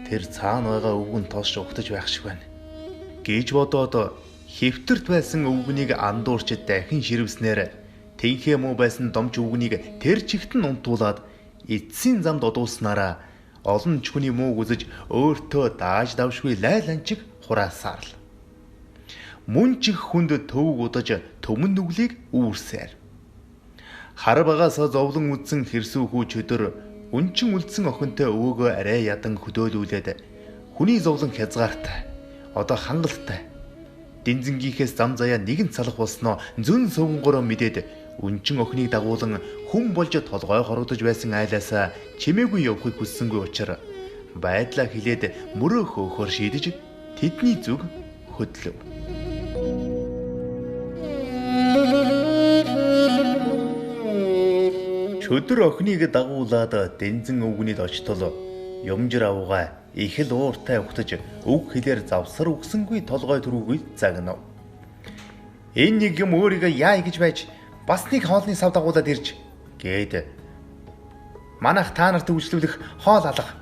Тэр цаана байгаа өвгөн тоос угтаж байх шиг байна гэж бодоод хэвтэрт байсан өвгөнийг андуурч дахин ширвснээр тэнхээ муу байсан домч өвгөнийг тэр чигтэн унтуулад эцсийн замд одуулснараа олон чүхний мууг үзэж өөртөө дааж давшгүй лайланчиг хураасаар л. Мөн чих хүнд төвөг удаж төмөн нүглийг үүрсээр. Хар багаас зовлон үдсэн хэрсүү хүү чөдөр өнчин үлдсэн охинтой өвөөгөө арай ядан хөдөөлүүлээд хүний зовлон хязгаартай одоо хангалттай дэнзэнгийнхээс зам заяа нэгэн цалах болсноо зүн сувнгороо мэдээд өнчин охиныг дагуулan хүн болж толгой хорогдож байсан айлаасаа чимээгүй явахыг хүссэнгүй учраас байдлаа хилээд мөрөө хөөхөр шийдэж тэдний зүг хөдлөв. Чөдөр охиныг дагуулад дэнзэн өвгөнд очтол юмжир авгаа их л ууртай ухтаж өг хэлээр завсар өгсөнгүй толгой түрүүгүйд загнав. Энэ нэг юм өөрийгөө яа гэж байж бас нэг хоолны сав дагуулад ирж гээд манайх та нарт үйлчлүүлэх хоол алга.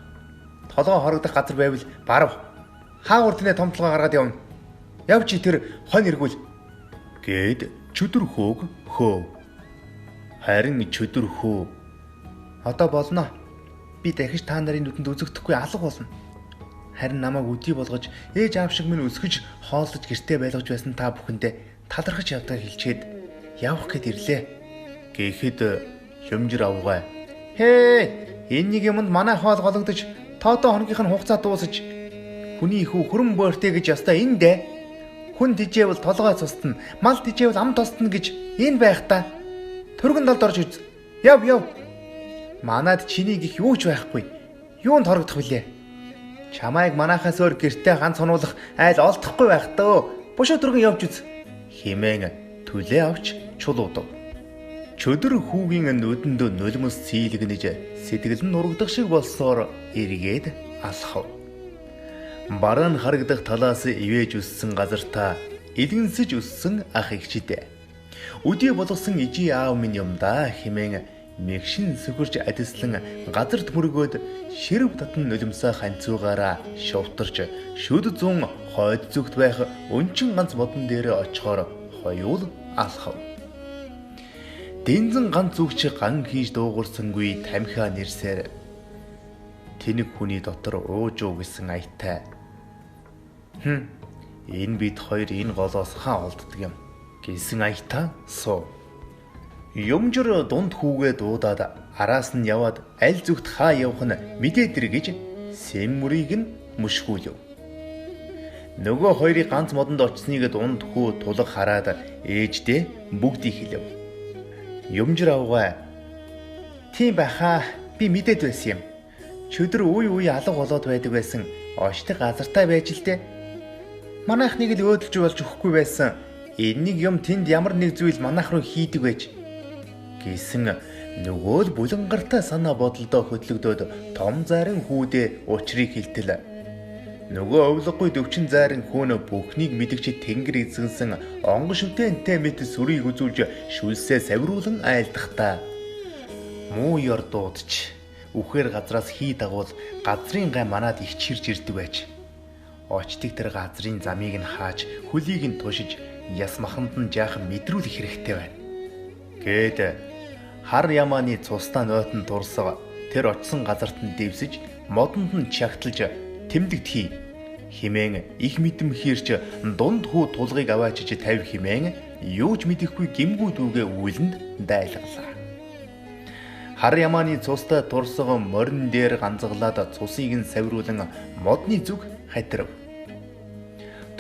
Толгой хорогдох газар байвал барав. Хаагур тэнэ томтлогоо гаргаад явна. Явж тэр хонь эргүүл гээд чөдөр хөөг хөөв. Харин чөдөр хөө одоо болно. Би дахиж та нарын нүдэнд үзэгдэхгүй алга болно. Харин намайг өдий болгож ээж аав шиг минь өсгөж хооллож гэртээ байлгаж байсан та бүхэндээ талархаж явдаг хэлчихэд явах гээд ирлээ. Гэхэд юмжир авгаа. Хээ, энэ нэг юмд манай хоол гологдож тоодоо хоногийнх нь хугацаа дуусаж хүний хүү хөрөн боортэй гэж ястаа энэ дээ. Хүн тижээвэл толгой цустна, мал тижээвэл ам тостно гэж энэ байх та. Төргөн талд орж үз. Яв. Манад чиний гих юу ч байхгүй. Юунд хорогдох вүлээ? Чамайг манайхаас өөр гэртээ ганц хонуулах айл олдохгүй байх дөө. Бушуу төргөн явж үз. Химэн түлээ авч чулуудав. Чөдөр хүүгийн нүдэнд нулимс цийлгэнэж сэтгэл нь нурагдах шиг болсоор эргээд алхав. Бараан харагдах талаас ивэж өссөн газартаа илгэнсэж өссөн ах эгчдээ. Өдий болгосон ижи аав минь юм да химэн мэгшин сүгэрч адислан газарт мөргөөд ширв татан нулимсаа ханцуугаараа шувтарч шүд зүүн хойд зүгт байх өнчин ганц модон дээр очихоор хоёул алхав. Дэнзэн ганц зүгч ган хийж дуугарсангүй тамхиа нэрсээр тэнэг хүний дотор уужуу гэсэн аятай. Энэ бид хоёр энэ голоос хаа олддог юм гэсэн аятай суу. Юмжир дунд хүүгээ дуудаад араас нь яваад аль зүгт хаа явах нь мэдээд ир гэж сэммүрийг нь мөшгүүлв. Нөгөө хоёрыг ганц модонд очсныг дунд хүү тулг хараад ээждээ бүгдийг хэлв. Юмжир авгаа. Тийм байхаа би мэдээд байсан юм. Чөдөр үе алга болоод байдаг байсан. Очтой газартай байж л дээ. Манайх нэг л өөдөлж болж өгөхгүй байсан. Энэ нэг юм тэнд ямар нэг зүйл манайх руу хийдэг байж гэсэн нөгөө л булангартай санаа бодолдоо хөдлөгдөөд том зайран хүүдээ учрыг хэлтэл. Нөгөө овлоггүй дөвчин зайран хүүн бүхнийг мэдгч тэнгэр эзэнсэн онгон шүтэнтэй мэт сүрийг үзүүлж шүлсээ савируулан айлдахдаа муу ёр дуудч үхээр газраас хий дагуул газрын гай манад их чирж ирдэг байж. очтыг тэр газрын замыг нь хааж хөлийг нь тушиж яс маханд нь жаахан мэдрүүлэх хэрэгтэй байна. Гээд хар ямааны цустай нойтон дурсаг тэр очсон газарт нь дэвсэж модонд нь чагталж тэмдэгдэхий химэн их мэдэмхэрч дунд хүү тулгыг аваачиж тавь химэн юу ч мэдэхгүй гимгүү дүүгээ үйлэнд дайлгалаа. Хар ямааны цустай дурсаг морин дээр ганцглаад цусыг нь савируулан модны зүг хатирв.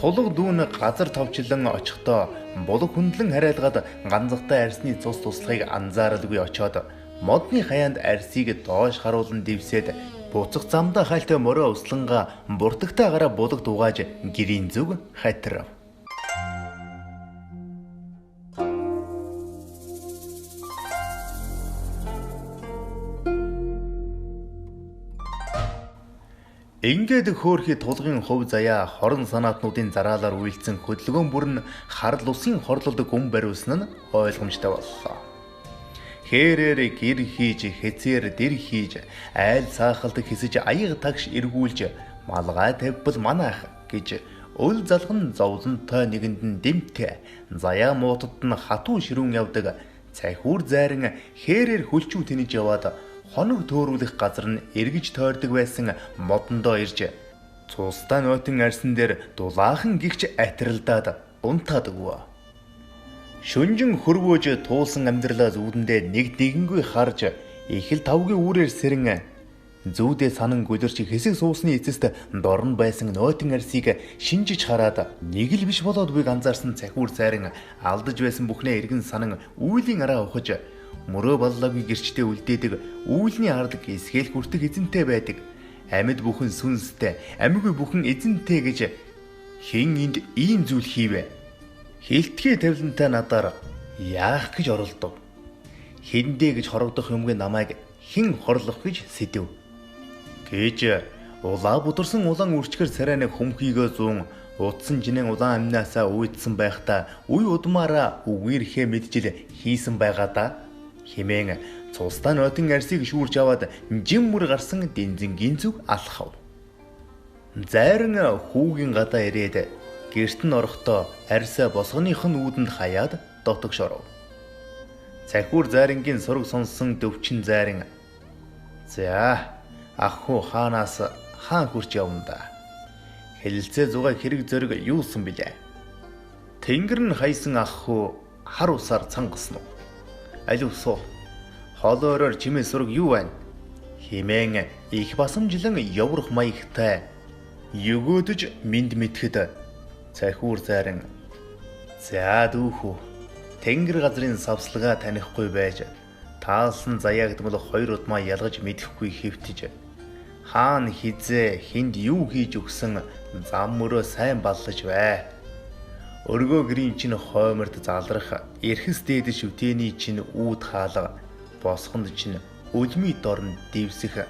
Тулга дүүн газар товчлон очихдоо булаг хөндлөн харайлгаад ганцгатай арсны цус туслахыг анзааралгүй очоод модны хаяанд арсыг доош харуулан дэвсээд буцах замдаа хайлтай мороо усланга буртагтаагаараа булаг дугааж гэрийн зүг хатирв. Ингээд хөөрхий тулгын хөв заяа хорон санаатнуудын зараалаар үйлцэн хөдөлгөөн бүр нь харл усын хорлолд гүн бариулсан нь ойлгомжтой боллоо. Хэрээр гэр хийж, хэцээр дэр хийж, айл цаахалт хэсэж аяга тагш эргүүлж, малгай тавьбал манайх гэж өл залган зовлонтой нэгэнд нь дэмтгэ, заяа муутад нь хатуу ширүүн явдаг, цайхуур зайран хэрээр хөлчүү тэнэж яваад хоног төөрүүлэх газар нь эргэж тойрдог байсан модондоо ирж цустай нойтон арсан дээр дулаахан гихч атиралдаад унтаад өгөө. Шүнжин хөрвөөж туулсан амьдралаа зүудэндээ нэгэнгүй харж их л тавгийн үүрээр сэрэн зүүдээ санан гөлөрч хэсэг суусны эцэст дорн байсан нойтон арсыг шинжиж хараад нэг л биш болоод буйг анзаарсан цахиур сайран алдаж байсан бүхнээ эргэн санан үйлийн араа ухаж мөрөө баллаагүй гэрчтэй үлдээдэг үйлний ардаг эсгээл хүртэх эзэнтэй байдаг. Амьд бүхэн сүнстэй, амьгүй бүхэн эзэнтэй гэж хэн энд ийм зүйл хийвэ? Хилтгий тавилантай надаар яах гэж оролдов? Хэндэ гэж хорогдох юмгүй намайг хэн хорлох гэж сэдэв? Гэж улаа бударсан улаан үрчгэр царайны хөмхийгөө зүүн утсан жинэн улаан амнаасаа уйдсан байхдаа уй удмаараа үгээрхээ мэджил хийсэн байгаа да. Химэн цустай нойтон арсыг шүүрч аваад жиммүр гарсан дэнзэнгийн зүг алхав. Зайран хүүгийн гадаа ирээд гэрт нь орохдоо арсаа босгоных нь үүдэнд хаяад дотогш оров. Цахиур зайрангийн сураг сонссон дөвчин зайран "За, ах хуу хаанаас хаан хурч явна да. Хэлэлцээ зугаа хэрэг зөрөг юусан билээ. Тэнгэр нь хайсан ах хуу хар усаар цангасан уу? Алиусуу хоолоороор чимээ сураг юу байна? Химэн их басамжлан яврах маягтай өгөөдөж минд мэтгэд цахиур зайран "За дүүхүү, тэнгэр газрын савсалгаа танихгүй байж таалсан заяагдмал хоёр удмаа ялгаж мэдэхгүй хэвтэж хаан хизээ хинд юу хийж өгсөн зам мөрөө сайн баллаж бай. Өргөө гэрийн чинь хойморд залрах, эрхэс дээд шүтээний чинь үүд хаалга, босхонд чинь өлмий дорн дэвсэх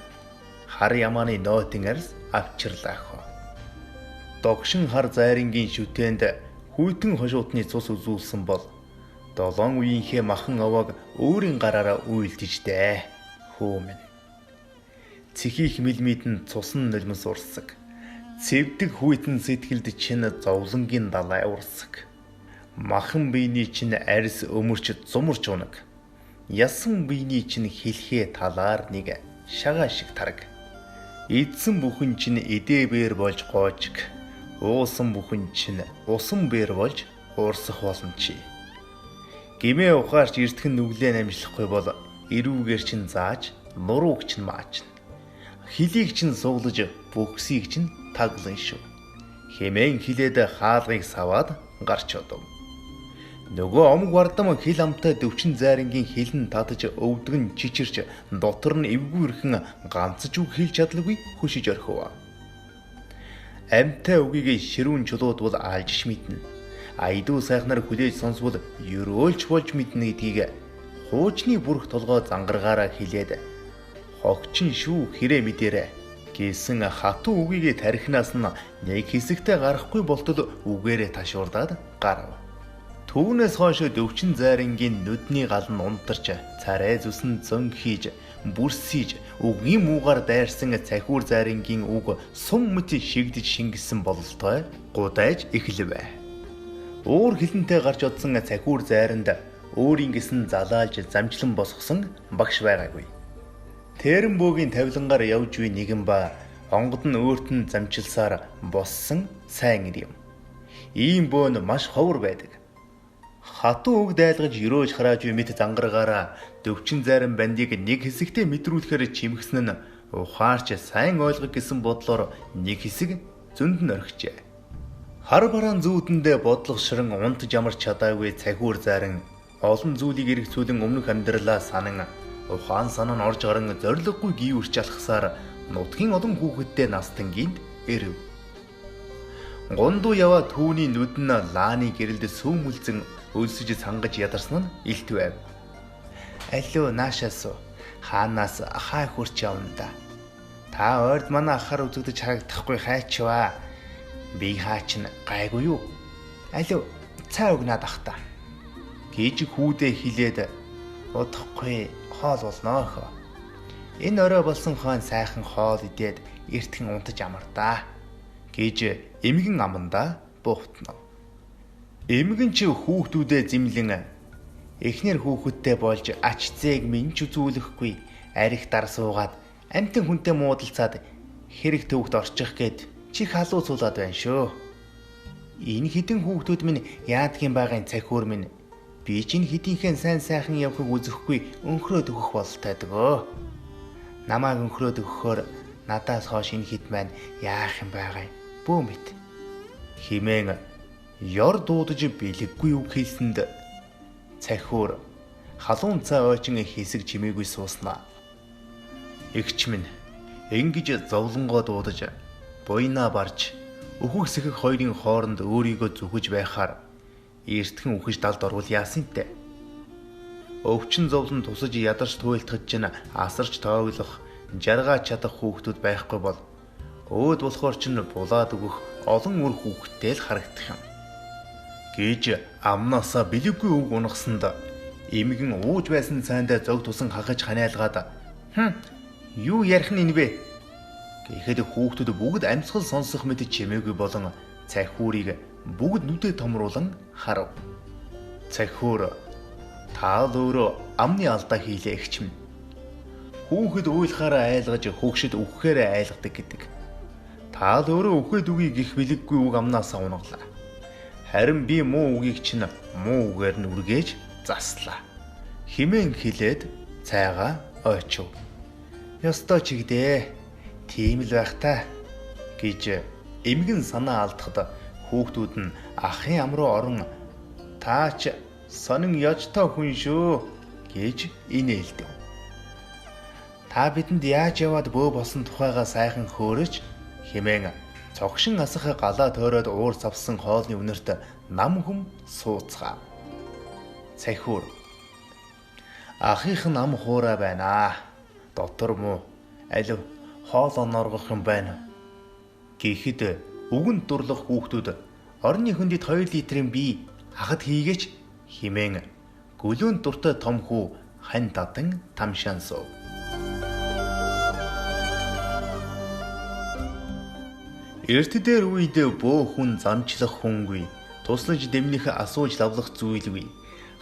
хар ямааны нойтон арс авчирлаах. Догшин хар зайрангийн шүтээнд хүйтэн хошуутны цус үзүүлсэн бол 7 үеийнхээ махан овоог өөрийн гараараа үйлдэж хөөмэн. Цэхих мэлмид нь цусан нулимс урсаг. Цэвдэг хүйтэн сэтгэлд чинь зовлонгийн далай урсаг. Махан биений чинь арьс өмөрч зумарч унаг. Ясан биений чинь хэлхээ талаар нэг шагаа шиг тараг. Эдсэн бүхэн чинь эдээбэр болж гоожг. Уусан бүхэн чинь усан бэр болж уурсах болно чи. Гимээ ухаарч эртхэн нүглээ намжлахгүй бол эрүүгээр чинь зааж, нурууг чинь маачна. Хилийг чинь суулж, бөхсийг чинь таглан шүү. Хэмээн хилээд хаалгыг саваад гарч одов. Нөгөө омг бардам хил амтай дөвчин зайрангийн хилэн татаж өвдгөн чичирч дотор нь эвгүүрхэн ганцж үг хэлж чадлагүй хөшиж орхив. Амьтай үгийг ширүүн чулууд бол алж мэднэ. Айдуу сайхнаар хүлээж сонсвол ерөөлж болж мэднэ гэдгийг хуучны бүрх толгой зангаргаараа хэлээд хогчин шүү хэрэг мэдэрэ гэсэн хатуу үгийг тархинаас нь нэг хэсэгтээ гарахгүй болтол үгээрээ ташуурдаад гарав. Түүнээс хойш дөвчин зайрангийн нүдний гал нь унтарч царай зүсэн зөн хийж бүрсийж үгийн муугаар дайрсан цахиур зайрынгийн үг сум мэт шигдэж шингэсэн бололтой гудайж эхлэв. Өөр хилэнтэй гарч одсон цахиур зайранд өөрийн гисэн залаалж замчлан босгосон багш байгаагүй. Тэрэн бөөгийн тавилангаар явж буй нэгэн ба онгод нь өөрт нь замчилсаар боссон сайн ир юм. Ийм бөөн маш ховор байдаг. Хатуу үг дайлгаж өрөөж харааж буй мэт зангаргаараа дөвчин зайран бандыг нэг хэсэгтээ мэдрүүлэхээр чимгсэн нь ухаарч сайн ойлгох гэсэн бодлоор нэг хэсэг зөнд нь орхижээ. Хар бараан зүүдэндээ бодлогошрон унтж амарч чадаагүй цахиур зайран олон зүйлийг эргэцүүлэн өмнөх амьдралаа санан ухаан санаа нь орж гарan зориггүй гүйвэрч алхасаар нутгийн олон хүүхэдтэй настангийд ирэв. Гондуу яваа түүний нүд нь лааны гэрэлд сүүмэлзэн өлсөж сангаж ядарсан нь илт байв. Алуу наашаас хаанаас хаа хурч явна да. Та ойрд манай ахаар үзэгдэж харагдахгүй хайчваа. Би хаач нь гайгүй юу? Алуу цай өгнаад ах та. Гэж хүүдээ хилээд удахгүй хоол болно хөө. Энэ орой болсон хаан сайхан хоол идээд эртхэн унтаж амардаа гэж эмгэн амандаа буухтнав. Эмгэн ч хүүхдүүдээ зэмлэн эхнэр хүүхэдтэй болж ач зээг минь ч үзүүлэхгүй арих дар суугаад амтэн хүнтэй муудалцаад хэрэг төвөгт орчих гээд чи халууцуулаад байна шүү. Энэ хідэн хүүхдүүд минь яадгийн багын цахиур минь би чинь хідийнхээ сайн сайхан явахыг үзэхгүй өнхрөөд өгөх бололтой дөгөө. Намааг өнхрөөд өгөхөөр надаас хойш энэ хід маань яах юм байгаа юм бөө мэд. Химэн ёр дуудаж бэлэггүй үг хэлсэнд цахиур халуун цай ойчин хэсэг чимээгүй сууснаа. Эгч минь ингэж зовлонгоо дуудаж буйнаа барж өхөх сэхэг хоёрын хооронд өөрийгөө зүгэж байхаар эртхэн үхэж далд орвол яасан те. Өвчин зовлон тусаж ядарч туйлтгаж чинь асарч тооглох жаргаж чадах хүүхдүүд байхгүй бол өөд болохоор чинь булаад өгөх олон үр хүүхдтэй л харагдах юм. Гэж амнаасаа бэлэггүй үг унахсанд эмгэн ууж байсан цайндаа зог тусан хагаж ханиалгаад юу ярих нь энэ бэ? Гэхэд хүүхдүүд бүгд амьсгал сонсох мэт чимээгүй болон цахиурыг бүгд нүдээ томруулан харав. Цахиур та л өөрөө амны алдаа хийлээ эгч минь. Хүүхэд уйлахаараа айлгаж хөгшөд үхэхээрээ айлгадаг гэдэг. Та л өөрөө үхээд үгийг гих бэлэггүй үг амнаасаа унгалаа. Харин би муу үгийг чинь муу үгээр нь үргээж заслаа. Химэн хэлээд цайгаа ойчив. Ёстой чигдээ. Тийм л байх та гэж эмгэн санаа алдахад хүүхдүүд нь ахын ам руу орон таач сонин яжтай хүн шүү гэж инээлдэв. Та бидэнд яаж яваад бөө болсон тухайгаа сайхан хөөрөж хэмээн цогшин асах галаа тойроод уур завсан хоолны үнэрт нам хүм сууцгаа. Цахиур ахих нам хуурай байна. Дотор муу алив хоол оноргох юм байна. Гэхэд үгэнд дурлах хүүхдүүд орны хөндөд 2 литрийн бие хахад хийгээч химэн гөлөөнд дуртай том хүү хань тадан тамшаан суув. Эрт дээр үед бөө хүн замчлах хүнгүй туслаж дэмнэх асууж лавлах зүйлгүй.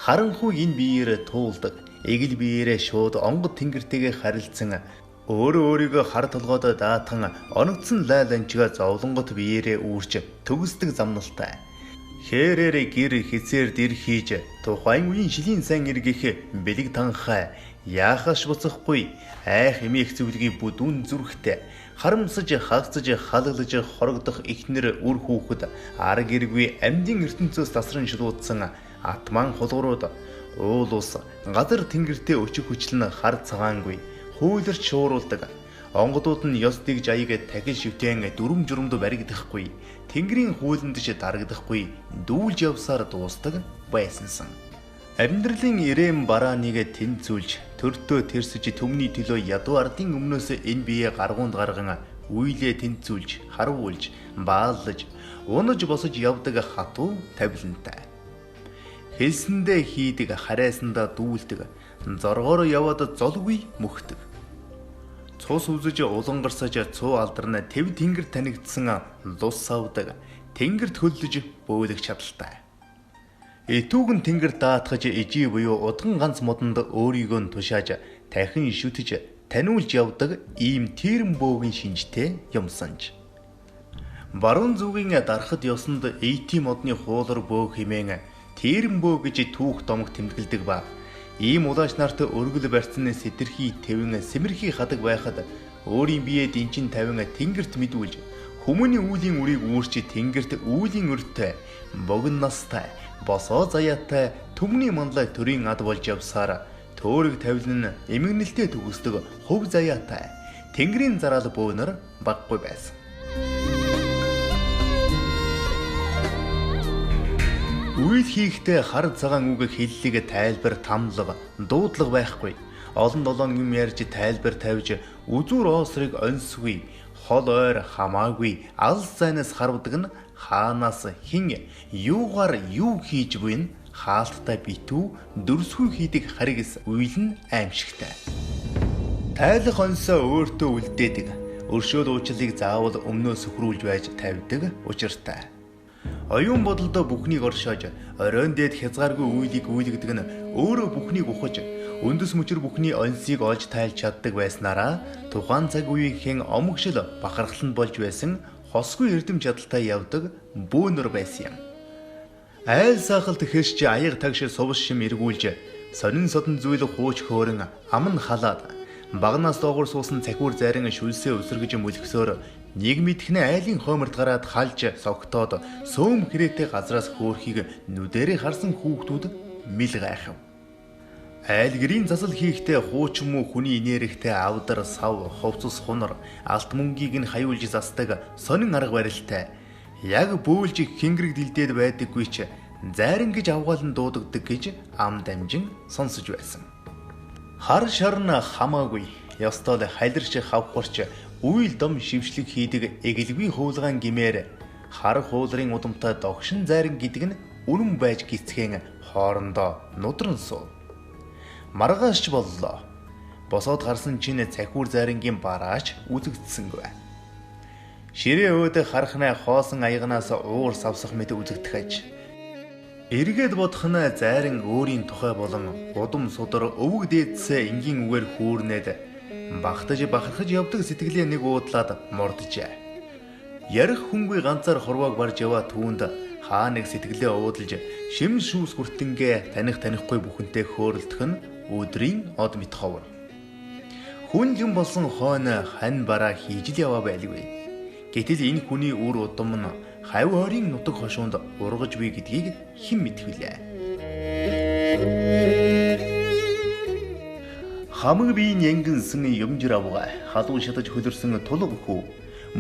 Харанхуй энэ биеэр туулдаг эгэл биеэрээ шууд онгод тэнгэртэйгээ харилцсан өөрөө өөрийгөө хар толгойдоо даатан оногдсон лайл анчгаа зовлонгот биеэрээ үүрч төгсдөг замналтай. Хэрээр гэр хэсээр дэр хийж тухайн үеийн шилийн сан эргэх бэлэг танхаа яахаш буцахгүй айх эмээх зүйлгийн бүдүүн зүрхтэй харамсаж хагцаж халгалж хорогдох ихнэр үр хүүхэд ар гэргүй амьдын ертөнцөөс тасран шилуудсан атман хулгурууд уул ус газар тэнгэртэй өчиг хүчлэн хар цагаангүй хуйларч шууруулдаг. Онгодууд нь ёс дэгж аяг тахил шивтэн дүрм журамд баригдахгүй. Тэнгэрийн хуулиндж дарагдахгүй дүүлж явсаар дуустдаг байсансан. Амьдралын ирэм барааныг тэнцүүлж, төртөө тэрсэж төмний төлөө ядуу ардын өмнөөс энэ бие гаргуунд гарган үйлээ тэнцүүлж, харуулж, бааллаж, унаж босож явдаг хатуу тавилантай. хэлсэндээ хийдэг, харайсандаа дүүлдэг, зоргоор яваад золгүй мөхдөг. Цус үзэж улангарсаж цуу алдарна тэв тэнгэр танигдсан лус савдаг, тэнгэрт хөллөж бөөлөх чадaltaй. Этүүгэн тэнгэр даатгаж ижи буюу удган ганц модонд өөрийгөө тушааж тахин шүтж таниулж явдаг ийм тэрэн бөөгийн шинжтэй юмсанж. Баруун зүгийн дарахад ёсонд эйти модны хуулар бөө хэмээн тэрэн бөө гэж түүх домог тэмдэглэдэг ба ийм улааш нарт өргөл барьцны сэтэрхий тэвэн сэмэрхий хадаг байхад өөрийн биеэ дэнчин тавин тэнгэрт мэдүүлж хүмүүний үүлийн үрийг үүрч тэнгэрт үүлийн өртөө богн настай босоо заяатай төмний манлай төрийн ад болж явсаар төөрөг тавилан эмгэнэлтэд төгсдөг хөв заяатай тэнгэрийн зараал бөөнөр баггүй байсан. Үйл хийхдээ хар цагаан үг хэллэг тайлбар тамлаг дуудлага байхгүй. Олон долоон юм ярьж тайлбар тавьж үзүүр оосрыг онсгүй, хол ойр хамаагүй алс зайнаас харвдаг нь хаанаас хин юугаар юу хийж буйн хаалттай битүү дөрсгүй хийдэг харигс үйл нь аимшигтай. Тайлах онсоо өөртөө үлдээдэг. Өршөөл уучлалыг заавал өмнөө сөхрүүлж байж тавьдаг учиртай. Оюун бодолдоо бүхнийг оршоож, оройн дээд хязгааргүй үйлийг үйлгдэг нь өөрөө бүхнийг ухаж, үндэс мөчөр бүхний онсыг олж тайлж чаддаг байснараа тухайн цаг үеийнхэн омгшил бахархал нь болж байсан хосгүй эрдэм чадaltaй явдаг бөөнөр байсан юм. Айл сахалт хэрч аяг тагш сувс шим эргүүлж, сонин содон зүйл хууч хөөрөн ам нь халаад, багнаас доогуур суусан цахиур зарин шүлсээ өсөргөж мөлгсөөр нэг мэдхнэ айлын хооморд гараад халж согтоод сөөм хэрээтэй газраас хөөрхийг нүдэрээ харсан хүүхдүүд мэл гайхав. Айл гэрийн засал хийхдээ хуучин муу хүний инээрэхтэй авдар сав ховцос хунар алт мөнгийг нь хаюулж застдаг сонин арга барилтай яг бөөлж хингэрэг дилдээд байдаггүй ч зайран гэж авгаалan дуудагддаг гэж ам дамжин сонсож байсан. Хар шарна хамаагүй ёстол хайларч хавхурч үйл дом шившлэг хийдэг эгэлгүй хуулгаан гимээр хар хуулрын удамтай догшин зайран гэдэг нь үнэн байж гисгэн хоорондоо нудран суув. Маргаашч боллоо. Босоод гарсан чинь цахиур зайрангийн бараач үзэгдсэнгүй. Ширээ өөд харахнаа хоосон аягнаас уур савсах мэт үзэгдэхэж. Эргээд бодохнаа зайран өөрийн тухай болон удам судар өвөг дээдсээ энгийн үгээр хүүрнээд багтаж бахархаж явдаг сэтгэлээ нэг уудлаад морджээ. Ярих хүнгүй ганцаар хорвоог барж яваа түүнд хаа нэг сэтгэлээ уудалж шим шүүс хүртэнгээ танихгүй бүхэнтэй хөөрөлдөх нь өдрийн од мэт ховор. Хүн юм болсон хойно хань бараа хийж л яваа байлгүй. Гэтэл энэ хүний үр удам нь хавь ойрын нутаг хошуунд ургаж буй гэдгийг хэн мэдвүлээ. Хамаг биеийн янгинсэн юмжир авгаа халуун шатаж хөлөрсөн тулг хүү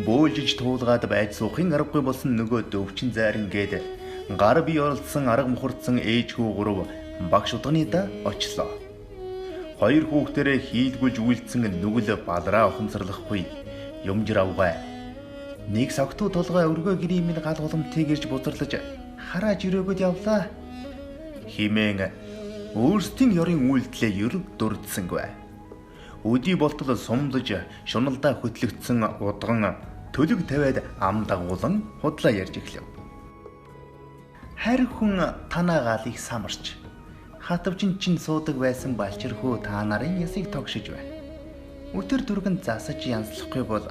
бөөлжиж туулгаад байж суухын аргагүй болсон нөгөө дөвчин зайрангээд гар бие оролцсон арга мухардсан ээж хүү гурав багш удганыда очлоо. Хоёр хүүхдэрээ хийлгүүлж үйлдсэн нүгэл балраа ухамсарлахгүй юмжир авгаа нэг согтуу толгой өргөө гэрийн минь гал голомтыг ирж бузарлаж харааж өрөөгд явлаа химэн өөрсдийн ёрын үйлдэлээ ер дурдсангүй. Өдий болтол сумлаж шуналдаа хөтлөгдсөн удган төлөг тавиад ам дагуулan худлаа ярьж эхлэв. Харь хүн танаагаалыг самарч хатвчин чин суудаг байсан балчирхүү та нарын ясыг тогшиж байна. Өтөр дүргэн засаж янзлахгүй бол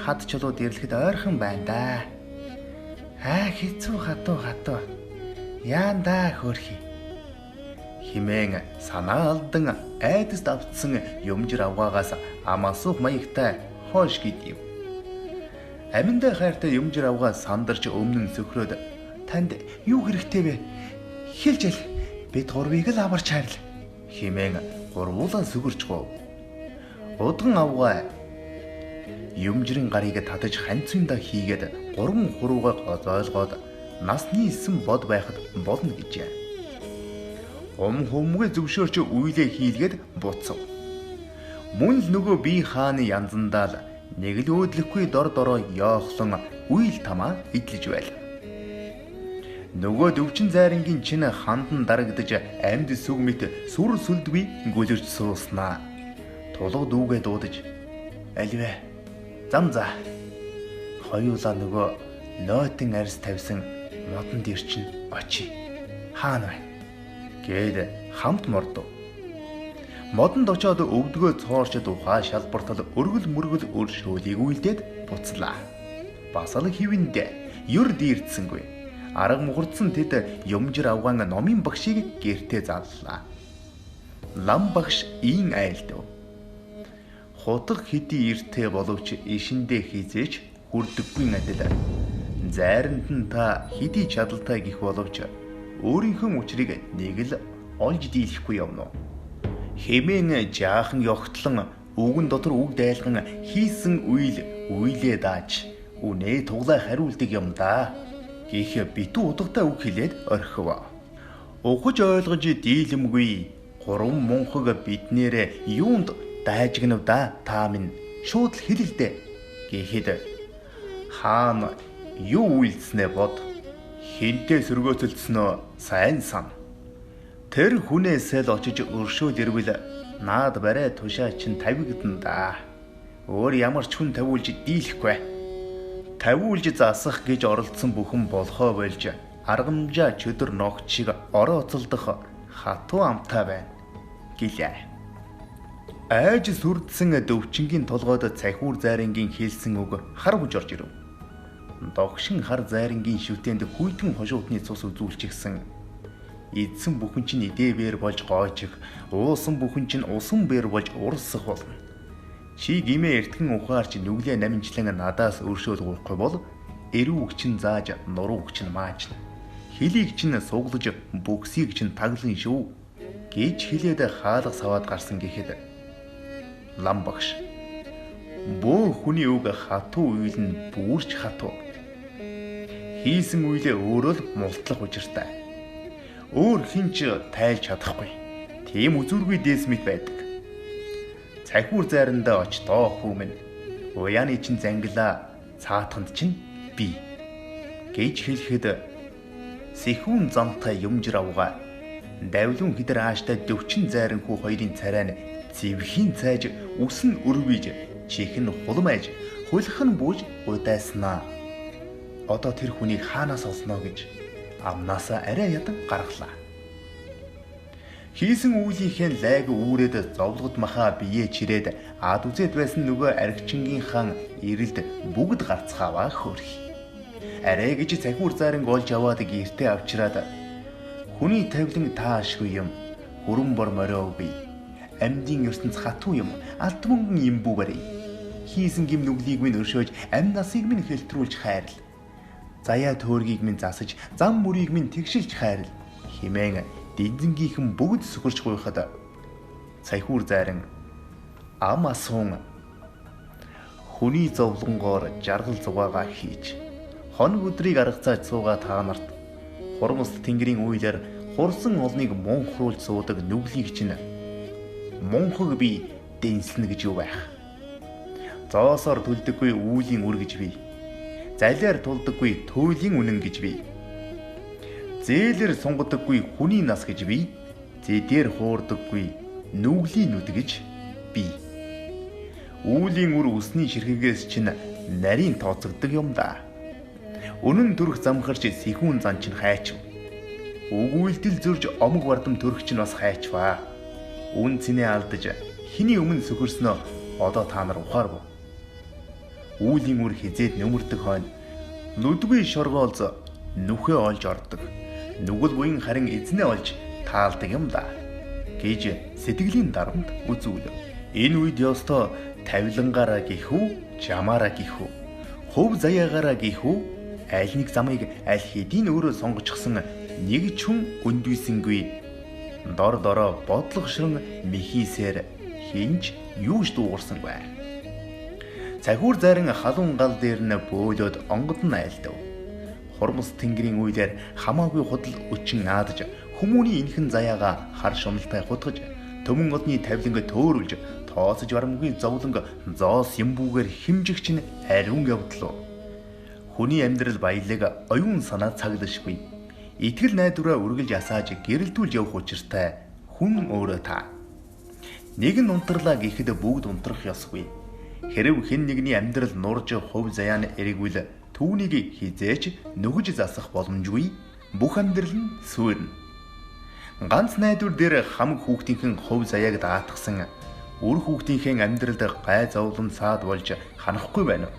хад чулуу дэрлэхэд ойрхон байна да. Хэцүү хатуу яанда хөөрхий химэн санаа алдан айдаст автсан юмжир авгаагаас амаасуух маягтай хоош гэдэв. Аминдаа хайртай юмжир авгаа сандарч өмнө нь сөхрөөд танд юу хэрэгтэй вэ? Хэлжэл бид гурвыг л аварч хайрл химэн гурвуулаа сүгэрч гов. Удган авгаа юмжирын гарыг татаж ханцуйндаа хийгээд гурван хуруугаа ойлгоод насны исэн бод байхад болно гэжээ. Хөмгөө зөвшөөрч үйлээ хийлгээд буцав. Мөн л нөгөө бие хааны янзандаа нэг л өөдлөхгүй дор дороо яохлон үйл тамаа эдлэж байл. Нөгөө дөвчин зайрангийн чинь хандан дарагдаж амьд сүгмэт сүр сүлдгүй гүлэрч сууснаа. Тулга дүүгээ дуудаж "Аливаа. Зам за. Хоёулаа нөгөө нойтон арьс тавьсан модон дээр чинь очие. Хаана вэ?" гэд хамт мордов. Модонд очоод өвдгөө цоорчд ухаа шалбартал өргөл мөргөл өршөөлийг үйлдээд буцлаа. Бас л хивэндээ юр дийрдсэнгүй. Арга мухардсан тэд юмжир авгаан номын багшийг гэртээ заллаа. Лам багш ийн айлдав. Хутга хэдий эртээ боловч ишиндээ хизээч хүрдэггүй адил. Зайранд нь та хэдий чадaltaй гих боловч өөрийнхөө учрыг нэг л олж дийлэхгүй явна. Хэмээн жаахан ёгтлон үгэн дотор үг дайлган хийсэн үйлээ дааж үнэ туглаа хариулдаг юм да. Гэх битүү утгатай үг хэлээд орхив. Ухаж ойлгож дийлэмгүй 3 мунхаг биднэрэ юунд дайжгнав да та минь шууд л хэлэлдэ гэхэд хаана юу үйлснэ бод хинтээ сөргөөцөлдснөө сайн сан. Тэр хүнээс л очиж өршөөл ирвэл наад барай тушаа чин тавигдана да. Өөр ямар ч хүн тавиулж дийлэхгүй. Тавиулж засах гэж оролдсон бүхэн болохоо болж аргамжаа чөдөр ногч шиг орооцолдох хатуу амтай байна гэлээ. Айж сүрдсэн дөвчингийн толгойд цахиур зайрангийн хэлсэн үг хар хужорж ирэв. Догшин хар зайрангийн шүтээнд хүйтэн хошуутны цус үзүүлчихсэн. Эдсэн бүхэн чинь идээвэр болж гойчих, уусан бүхэн чинь усан бэр болж урсах болно. Чи гимээ эртгэн ухаарч нүглээ намжлан надаас өршөөл гоохгүй бол эрүүг чинь зааж нурууг чинь маажна. Хилийг чинь суглаж бүксийг чинь таглан шүү гэж хэлээд хаалга саваад гарсан гэхэд лам багш бөө хүний үг хатуу үйл нь бүрч хатуу. Хийсэн үйлээ өөрөө л мултлах учиртай. Өөр хинч тайлж чадахгүй. Тийм үзүүргүй дээс мэт байдаг. Цахиур зайрандаа оч доох хүмүн. Уяаны чин зангилаа цаатханд чинь би гэж хэлэхэд сэхүүн замтай юмжир авгаа. Давлуун хидэр ааштай дөвчин зайран хүү хоёрын царай нь зэвхийн цайж үсэн өрвиж чихэн хулмайж хулхан бууж удааснаа. Одоо тэр хүнийг хаанаас олсноо гэж амнаасаа арай ядан гаргалаа. Хийсэн үйлийнхээ лайг үүрээд зовлогд махаа бие чирээд ад үзээд байсан нөгөө аригчингийн хаан ирэлд бүгд гарцгааваа хөөрхи. Арай гэж цахиур зайранг олж аваад гэртээ авчираад хүний тавилан таашгүй юм хүрэн бор морио би амьдын ертөнц хатуу юм алт мөнгөн юм бүү барь. Хийсэн гим нүглийг минь өршөөж амь насыг минь хэлтрүүлж хайрл. Заяа төөргийг минь засаж зам мөрийг минь тэгшилж хайрл. Химэн дэнзэнгийнхэн бүгд сөхөрч гуйхад цахиур зайран ам асуун хүний зовлонгоор жаргал зугаагаа хийж хоног өдрийг аргацааж суугаа та нарт хурмс тэнгэрийн үйлээр хурсан олныг мунхруулж суудаг нүглийг чинь мунхаг би дэнслэнэ гэж юу байх. Зоосоор төлдөггүй үүлийн үр гэж би. Залиар тулдаггүй төөлийн үнэн гэж би. Зээлэр сунгадаггүй хүний нас гэж би. Зэдээр хуурдаггүй нүглийн нүд гэж би. Үүлийн үр усны ширхэгээс чинь нарийн тооцогддог юм да. Үнэн төрх замхарч сэхүүн зан чинь хайчв. Өгүүлдэл зөрж омог бардам төрх чинь бас хайчваа. Үн цэнэ алдаж хиний өмнө сөхөрснөө одоо та нар ухаарв. Үүлийн үр хизээд нөмөрдөг хойно нүдгүй шоргоолз нүхээ олж ордог. Нүгэл буян харин эзнээ олж таалдаг юм да гэж сэтгэлийн дарамт үзүүлв. Энэ үед ёстой тавилангаараа гихүү, жамаараа гихүү, хөв заяагаараа гихүү, аль нэг замыг аль хэдийн өөрөө сонгочихсон нэг ч хүн өндүйсэнгүй дор дороо бодлогошрон мэхийсээр хинж юуж дуугарсан бай. Цахиур зайран халуун гал дээр нь бөөлөд онгод нь айлдав. Хурмс тэнгэрийн үйлээр хамаагүй худал өчин наадаж хүмүүний энхэн заяага хар шумалтай хутгаж төмөн одны тавиланг төөрүүлж тооцож барамгүй зовлонг зоос юмбүүгээр химжигч нь ариун явдлаа. Хүний амьдрал баялаг оюун санаа цагдашгүй. итгэл найдвараа үргэлж асааж гэрэлтүүлж явах учиртай хүн өөрөө та. Нэг нь унтарлаа гэхэд бүгд унтрах ёсгүй. Хэрв хэн нэгний амьдрал нурж хувь заяа нь эрэгвэл түүнийг хизээч нүгэж засах боломжгүй. Бүх амьдрал нь сүрнэ. Ганц найдвар дээр хамаг хүүхдийнхэн хувь заяаг даатгсан үр хүүхдийнхээ амьдралд гай зовлон саад болж ханахгүй байна уу?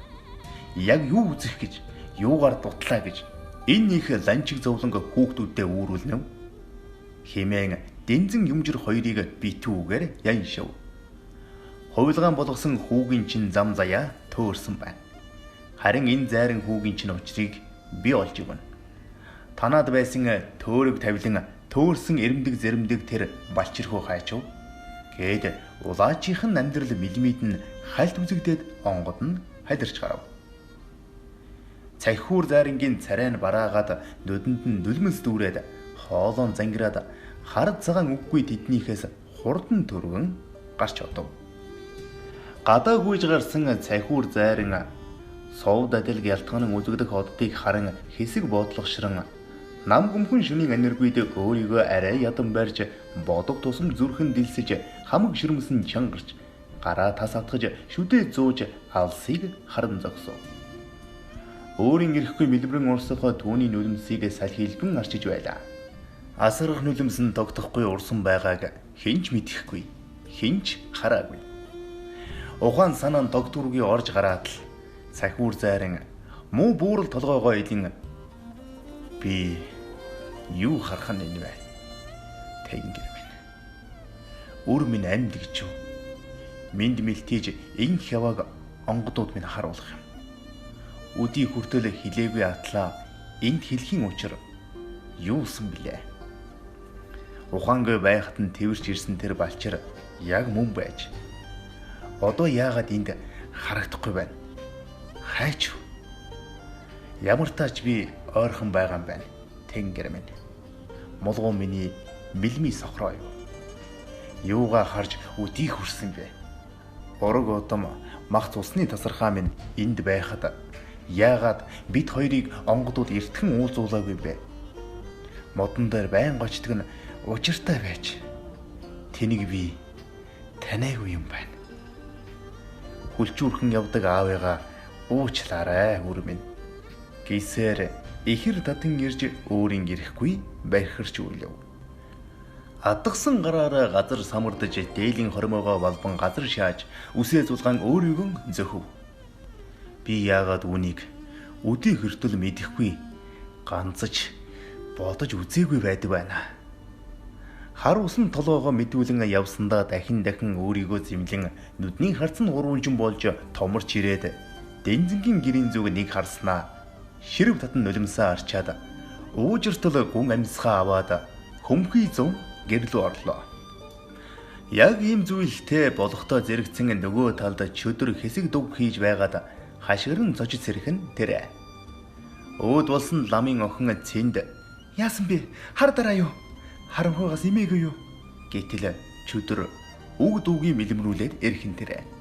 Яг юу үзэх гэж, юугаар дутлаа гэж энэ их ланчиг зовлонг хүүхдүүдэд үүрүүлнэ үү? Хэмээн дэнзэн юмжир хоёрыг битүүгээр ян шив. Хувилгаан болгосон хүүгийн чинь зам заяа төөрсөн байна. Харин энэ зайран хүүгийн чинь учрыг би олж ивнэ. Танаад байсан төөрөг тавилан төөрсөн эрэмдэг зэрэмдэг тэр балчирхуу хайчв. Гээд улаачийнхэн амьдрал мэлмид нь хальт үзэгдээд онгод нь халирч гарав. Цахиур зайрангийн царай нь бараагаад нүдэнд нь нулимс дүүрээд хоолоон зангираад хард цагаан үггүй тэднийхээс хурдан төргөн гарч одов. Гадаа гүйж гарсан цахиур зайран сувд адил ялтганан үзэгдэх оддыг харан хэсэг бодлогошрон нам гүмхэн шөнийн энергид өөрийгөө арай ядан барьж бодог тусам зүрхэн дилсэж хамаг ширмсэн чангарч гараа тас атгаж шүдээ зууж алсыг харан зогсов. Өөрийн ирэхгүй мэлбэрэн урсгоо түүний нүлэмсийг салхилбэн арчиж байлаа. Асарх нүлэмс нь тогтохгүй урсан байгааг хинч мэдэхгүй, хинч хараагүй. Ухаан санаа нь тогтворгүй орж гараад л цахиур зайран муу буурал толгоогоо илэн би юу харах нь энэ вэ? Тэнгэр минь. Үр минь амьд гэж юу? Минд мэлтийж инх явааг онгодууд минь харуулах юм. Үдий хүртэл хилээгүй атлаа энд хэлхийн учир юусан блэ? Ухаангүй байхад нь тэрвэрч ирсэн тэр балчир яг мөн байж. Одоо яагаад энд харагдахгүй байна? Хайч. Ямар тач би ойрхон байгаа юм байна. Тэнгэр минь. Молгоо миний мэлми сохроо юу? Юугаа харж үдий хүрсэн бэ? Орог удам мах цусны тасархаа минь энд байхад яагаад бид хоёрыг онгодууд эртхэн уулзуулаагүй бэ? Модон дээр байн гочдөг нь учиртай байж. Тэнийг би танаагүй юм байна. Хүлчүүрхэн явдаг аавыгаа уучлаарай үр минь. Гисээр ихэр татан ирж өөрийн ирэхгүй бархирч үлэв. Адгсан гараараа газар самардаж дээлийн хормоогоо балбан газар шааж үсээ зулгаан өөрийгөө зөхөв. Би яагаад үүнийг үдий хүртэл мэдэхгүй ганцж бодож үзээгүй байдаг байна. Хар усан толгоогоо мэдүүлэн явсандаа дахин өөрийгөө зэмлэн нүдний харц нь урванжин болж томорч ирээд дэнзэнгийн гэрийн зүг нэг харснаа ширв татан нулимсаа арчаад уужиртал гүн амьсгаа аваад хөмхий зов гэрлүү орлоо. Яг ийм зүйлтэй болохдоо зэрэгцэн нөгөө талд чөдөр хэсэг дуг хийж байгаад хашгиран зожид сэрхэн тэрэ. Өөд болсон ламын охин цэнд яасан бэ? Хар дараа юу? Харанхуйгаас имээгүй юу? Гэтэл чөдөр үг дүүгийн мэлмрүүлээд эрхэн тэрэ.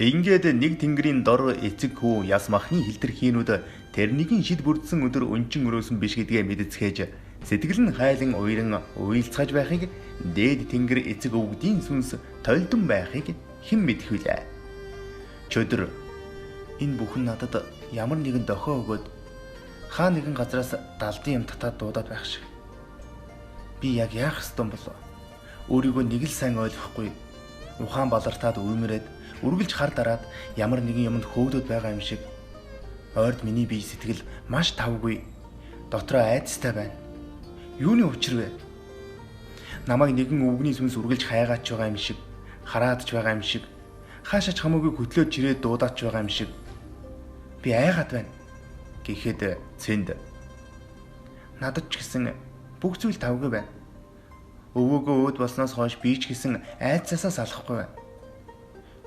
Ингээд нэг тэнгэрийн дор эцэг хүү яс махны хилтерхийнүүд тэрнийгийн шид бүрдсэн өдөр өнчин өрөөсөн биш гэдгээ мэдцгээж сэтгэл нь хайлан уйран уйлцгааж байхыг дээд тэнгэр эцэг өвгдийн сүнс тойлдон байхыг хэн мэдэх вүлээ. Чөдөр энэ бүхэн надад ямар нэгэн дохио өгөөд хаа нэгэн газраас далдын юм татаад дуудаад байх шиг. Би яг яах ёстой болов? Өөрийгөө нэг л сайн ойлгохгүй ухаан балартаад үймрээд үргэлж хар дараад ямар нэгэн юмд хөөгдөд байгаа юм шиг. Ойрд миний бие сэтгэл маш тавгүй дотроо айцтай байна. Юуны учир вэ? Намайг нэгэн өвгний сүнс үргэлж хайгаач байгаа юм шиг, хараадч байгаа юм шиг, хаашаач хамаагүй хөтлөөд чирээд дуудаач байгаа юм шиг. Би айгаад байна. Гэхэд цэнд надад ч гэсэн бүх зүйл тавгүй байна. Өвөөгөө өөд болсноос хойш би ч гэсэн айцаасаа салахгүй байна.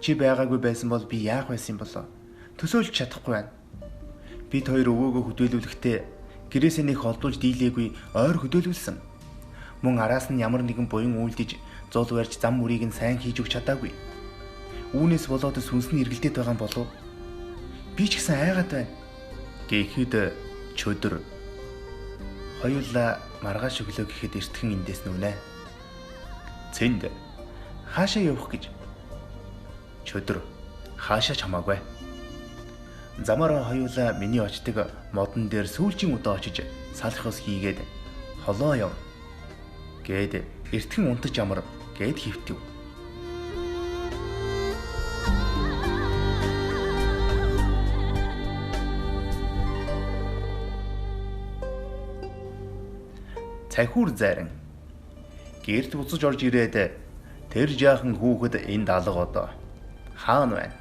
Чи байгаагүй байсан бол би яах байсан юм болоо? Төсөөлж чадахгүй байна. Бид хоёр өвөөгөө хөдөөлүүлэхдээ гэрээсээ нэг холдуулж дийлээгүй ойр хөдөөлүүлсэн. Мөн араас нь ямар нэгэн буян үйлдэж зул барьж зам мөрийг нь сайн хийж өгч чадаагүй. Үүнээс болоод сүнс нь эргэлдээд байгаа юм болов? Би ч гэсэн айгаад байна. Гэхэд чөдөр хоёулаа маргааш өглөө гэхэд эртхэн эндээс нүнэ. Цэнд хаашаа явах гэж? Чөдөр хаашаа ч хамаагүй. Замаараа хоёулаа миний очдог модон дээр сүүлчийн удаа очиж салхиос хийгээд холоо яв. Гээд эртхэн унтаж амар гээд хөвтөв. Цахиур зайран гэрт буцаж орж ирээд тэр жаахан хүүхэд энд алга одоо хаана байна?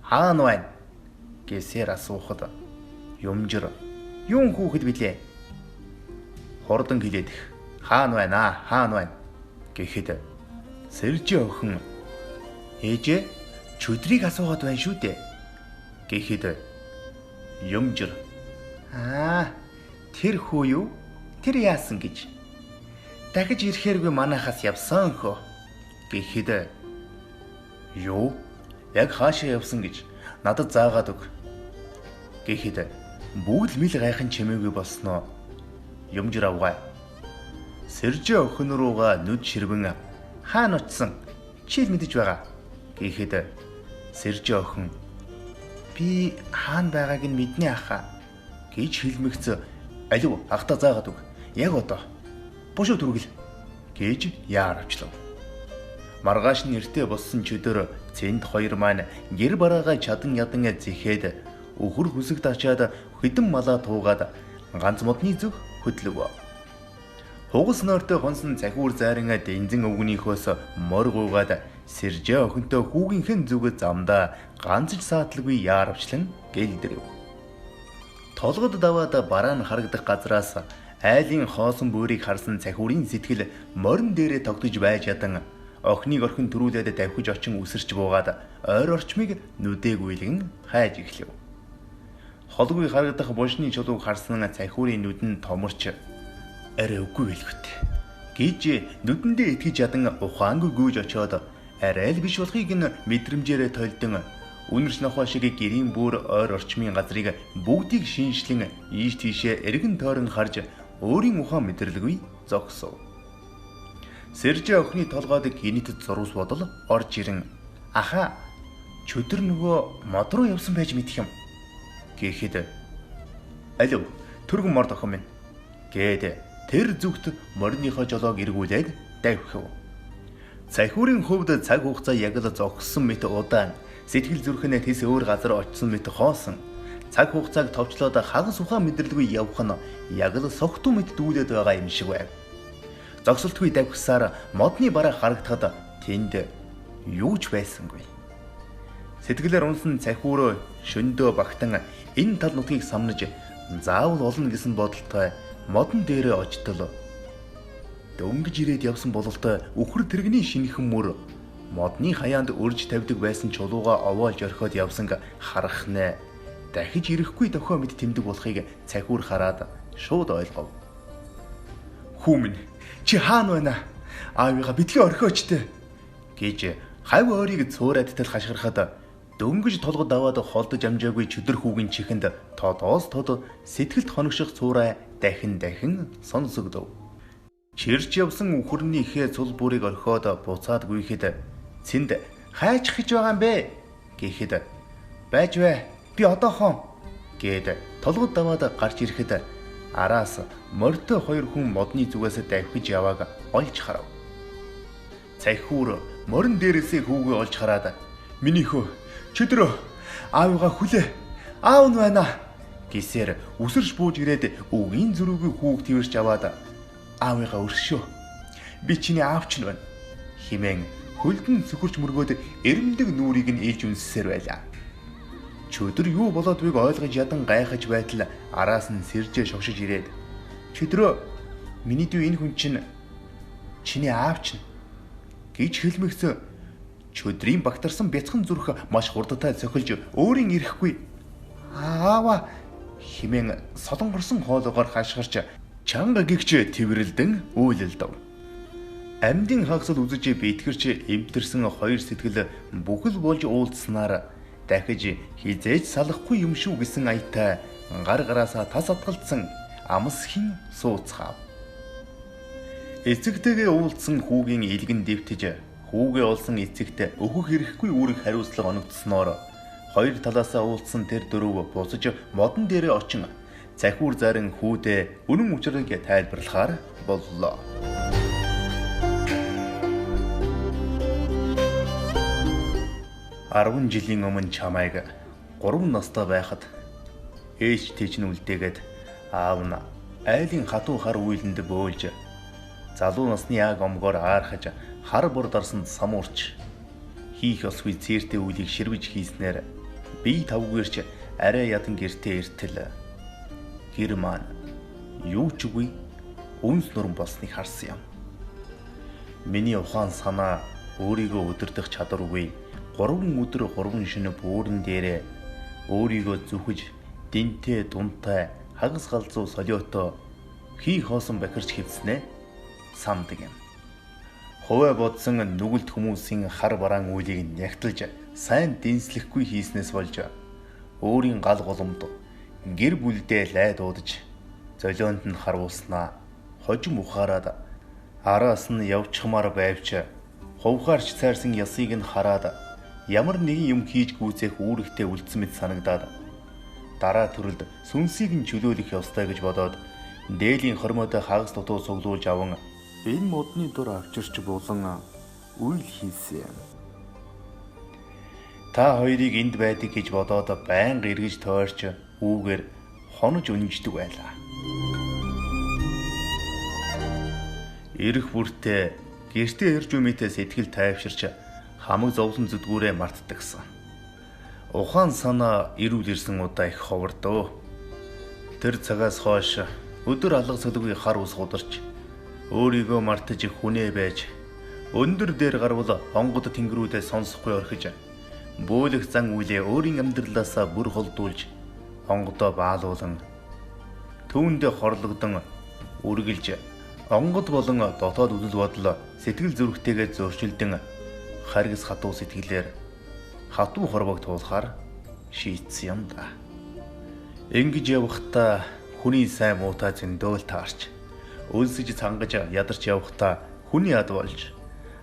Хаана байна? Гэсээр асуухад юмжир юун хүүхэд билээ? Хордон хэлээд хаана байна? Хаана байна? Гэхэд Сэржи охин ээжээ чөдрийг асуугаад байна шүү дээ. Гэхэд юмжир тэр хүү юу? Тэр яасан гэж дахиж ирэхээргүй манайхаас явсан хөө. Гэхэд юу? Яг хаашаа явсан гэж надад заагаад өг. Гэхэд бүгд мэл гайхан чимээгүй болсноо. Юмжир авгай. Сэржи охин руугаа нүд ширвэн хаана очсон? Чи л мэдэж байгаа. Гэхэд Сэржи охин би хаана байгааг нь мэднэ ахаа гэж хэлмэгц. Алив ахта заагаад өг. Яг одоо бушуу түргэл гэж яар авчлаа. Маргааш нэртэ болсон чөдөр цэнд хоёр маань гэр бараагаа чадан ядан зэхээд өхөр хүсэгт очиад хэдэн малаа туугаад ганц модны зүг хөдлөв. Хугас нойртой хонсон цахиур зайран дэнзэн өвгөнийхөөс мор гуйгаад Сэржи охинтой хүүгийнхэн зүг замдаа ганц ч саатлгүй яар авчлан гэлдэрэв. Толгод даваад бараа нь харагдах газраас айлын хоосон бөөрийг харсан цахиурын сэтгэл морин дээрээ тогтож байж ядан охиныг орхин төрүүлээд давхиж очин үсэрч буугаад ойр орчмыг нүдээгүйлгэн хайж эхлэв. Холгүй харагдах бушны чулууг харсан цахиурын нүд нь томорч арай үгүй байлгүй гэж нүдэндээ итгэж ядан ухаангүй гүйж очиод арай л биш болохыг нь мэдрэмжээрээ тойлдон үнэрч нохоо шиг гэрийн бүр ойр орчмын газрыг бүгдийг шинжлэн ийш тийшээ эргэн тойрон харж өөрийн ухаан мэдрэлгүй зогсов. Сэржи охины толгойд гинэт зурус бодол орж ирэн аха чөдөр нөгөө мод руу явсан байж мэдэх юм. Гэхэд алив түргэн морд охин минь гээд тэр зүгт морныхоо жолоог эргүүлээд давхив. Цахиурын хөвд цаг хугацаа яг л зогссон мэт удаан сэтгэл зүрхнээ тэс өөр газар очсон мэт хоосон. Цаг хугацааг товчлоод хагас ухаан мэдрэлгүй явах нь яг л согтуу мэт дүүлээд байгаа юм шиг байв. Зогсолтгүй давхсаар модны бараа харагдахад тэнд юу ч байсангүй. Сэтгэлээр унсан цахиур шөндөө багтан энэ тал нутгийг самнаж заавал олно гэсэн бодолтой модон дээрээ очтол. Дөнгөж ирээд явсан бололтой үхэр тэрэгний шинэхэн мөр модны хаяанд өрж тавьдаг байсан чулууга овоолж орхиод явсан харах нэ дахиж ирэхгүй дохио мэд тэмдэг болохыг цахиур хараад шууд ойлгов. Хүү минь чи хаана байна? Аавыгаа битгий орхиочтой гэж хав ойрыг цуурайдтал хашгирахад дөнгөж толгод даваад холдож амжаагүй чөдөр хүүгийн чихэнд тодоос тод сэтгэлд хоногших цуурай дахин сонсогдов. Чирч явсан үхэрнийхээ цул бүрийг орхиод буцаад гүйхэд цэнд хайчих гэж байгаа юм бэ гэхэд байж вэ би одоохон гээд толгод даваад гарч ирэхэд араас морьтой хоёр хүн модны зүгээс давхиж явааг олж харав. Цахиур морин дээрээсээ хүүгээ олж хараад миний хөө чөдрөө аавыгаа хүлээ аав нь байна гэсээр үсэрч бууж ирээд үгийн зүрүүгийн хүүг твэрч аваад аавыгаа өршөө би чиний аавч нь байна хэмээн хөлдөн сөхөрч мөргөөд эрэмдэг нүрийг нь ээлж үнссээр байлаа. Чөдөр юу болоод байгааг ойлгож ядан гайхаж байтал араас нь Сэржи шогшиж ирээд чөдрөө миний дүү энэ хүн чинь чиний аавч нь гэж хэлмэгцэн чөдрийн багтарсан бяцхан зүрх маш хурдтай цохилж өөрийн ирэхгүй аава хэмээн солонгорсон хоолоогоор хашгирч чанга гихч тэрвэрлдэн үйлэлдэв. Амьдын хагасд үзэж битгэрч эвдэрсэн хоёр сэтгэл бүхэл болж уулзснаар дахиж хизээж салахгүй юм шүү гэсэн аятай гар гараасаа тас атгалдсан амсхийн сууцгаав. Эцэгтэйгээ уулзсан хүүгийн илгэн дэвтэж хүүгээ олсон эцэгт өгөх хэрэггүй үүрэг хариуцлага оногдсноор хоёр талаасаа уулзсан тэр дөрөв бузаж модон дээрээ очин захиур зарин хүүдээ үнэн учрыг тайлбарлахаар боллоо. Арван жилийн өмнө чамайг 3 настай байхад ээж тэжн үлдээгээд аав нь айлын хатуу хар үйлэнд бөөлж залуу насны яг омгоор аархаж хар бор дарсанд самуурч хийх ёсгүй цээртэй үйлийг ширвэж хийснээр бие тавгүйрч арай ядан гэртээ иртэл гэр маань юу ч үгүй үнс нуран болсныг харсан юм. Миний ухаан санаа өөрийгөө өдөрдөх чадваргүй 3 өдөр 3 шөнө бөөрөн дээрээ өөрийгөө зүхэж дэнтэй дунтай хагас галзуу солиото хий хоосон бахирч хэвснэ сандаг юм. Хуваа бодсон нүгэлт хүмүүсийн хар бараан үйлийг нягтлж сайн дэнслэхгүй хийснээс болж өөрийн гал голомд гэр бүлдээ лай дуудаж золионд нь харуулснаа хожим ухаарад араас нь явчихмаар байвч хувхаарч цайрсан ясыг нь хараад ямар нэгэн юм хийж гүйцэх үүрэгтэй үлдсэн мэт санагдаад дараа төрөлд сүнсийг нь чөлөөлөх ёстой гэж бодоод дээлийн хормойтой хагас дутуу цуглуулж аван энэ модны дур авчирч булан үйл хийсэн. Та хоёрыг энд байдаг гэж бодоод байнга эргэж тойрч үүгээр хонож үнэнждэг байлаа. Ирэх бүртээ гэртээ ирж өмитээ сэтгэл тайвширч хамаг зовлон зүдгүүрээ мартдагсан. Ухаан санаа ирүүл ирсэн удаа их ховордоо. Тэр цагаас хойш өдөр алга цөлгүй хар ус гударч өөрийгөө мартаж хүнээ байж өндөр дээр гарвал онгод тэнгэрүүдээ сонсохгүй орхиж бөөлөх зан үйлээ өөрийн амьдралаасаа бүр холдуулж онгодоо баалуулан түүндээ хорлогдсон үргэлж онгод болон дотоод үдэл бодол сэтгэл зүрхтэйгээ зөрчилдөн харгас хатуу сэтгэлээр хатуу хорвог туулахаар шийдсэн юм да. Ингэж явахдаа хүний сайн муутай зөндөөл таарч өлсөж цангаж ядарч явахдаа хүний ад болж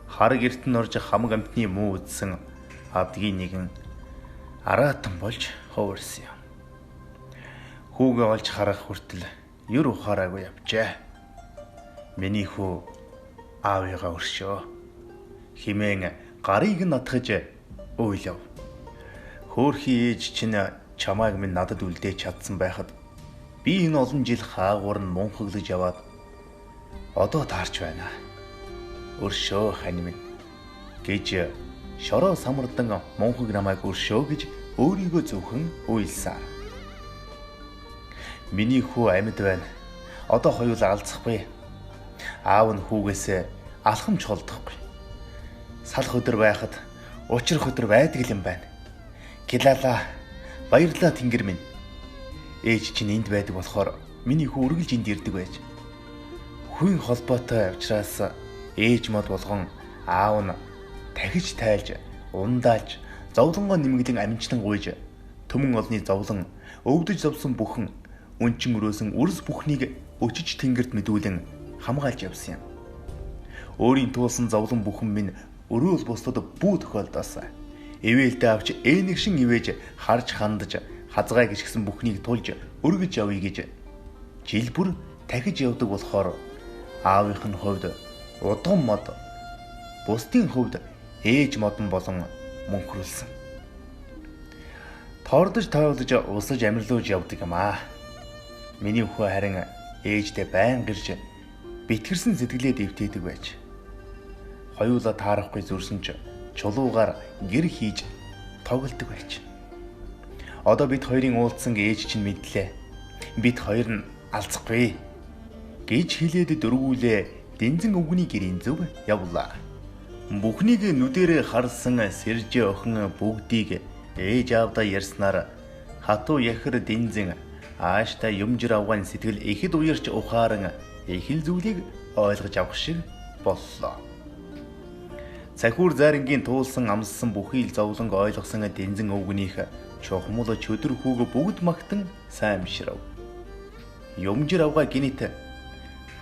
хар герт нь орж хамаг амтны муу үдсэн авдгийн нэгэн араатан болж хувирсан юм. Хүүгээ олж харах хүртэл юр ухаараагүй явжээ. Миний хүү аавыгаа өршөө химэн гарыг натгаж уйлав. Хөөрхий ээж чинь чамайг минь надад үлдээж чадсан байхад би энэ олон жил хаагуур нь мунхаглаж яваад одоо таарч байна. Өршөө хань минь гэж шороо самардан мунхаг намайг өршөө гэж өөрийгөө зөвхөн уйлсаар. Миний хүү амьд байна. Одоо хоёул алцахгүй. Аав нь хүүгээс алхамч холдохгүй. Салах өдөр байхад учрах өдөр байдаг юм байна. Гилала баярлаа тэнгэр минь. Ээж чинь энд байдаг болохоор миний хүү үргэлж энд ирдэг байж. Хүн холбоотой учраас ээж мод болгон аав нь тахиж тайлж, ундаалж, зовлонгоо нэмгэлэн амжилтан гуйж, төмөн олны зовлон өвдөж зовсон бүхэн үнчин өрөөсөн үрс бүхнийг өчиж тэнгэрт мэдүүлэн хамгаалж явсан юм. Өөрийн туулсан зовлон бүхэн минь өрөөл бусдад бүү тохиолдоосаа ивэлдэ авч ээнэгшин ивэж харж хандаж хазгай гიშгсэн бүхнийг тулж өргөж явъя гэж жил бүр тахиж явдаг болохоор аавынх нь хувьд удган мод бусдын хувьд ээж модон болон мөнхрүүлсэн. Тордож тойлож усаж амьрлуулж явдаг юм аа. Миний хүү харин ээжтэй байн гэрж битгэрсэн сэтгэлээ дэвтээдэг байж. Хоёулаа таарахгүй зүрсэн ч чулуугаар гэр хийж тоглодог байж. Одоо бид хоёрын уулзсан ээж чинь мэдлээ. Бид хоёр нь алцахгүй гэж хэлээд дөрвүүлээ дэнзэн өвгний гэрийн зөв явлаа. Бүхнийг нүдэрээ харсан сэржээ охин бүгдийг ээж аавдаа ярьснаар хатуу яхэр дэнзэн ааштай юмжир авган сэтгэл ихэд уярч ухааран их л зүйлийг ойлгож авах шиг боллоо. Захиур зайрангийн туулсан амссан бүхий л зовлонг ойлгосон дэнзэн өвгнийх чухмал чөдөр хүүг бүгд магтан сайн мширав. Юмжир авгаа гинэт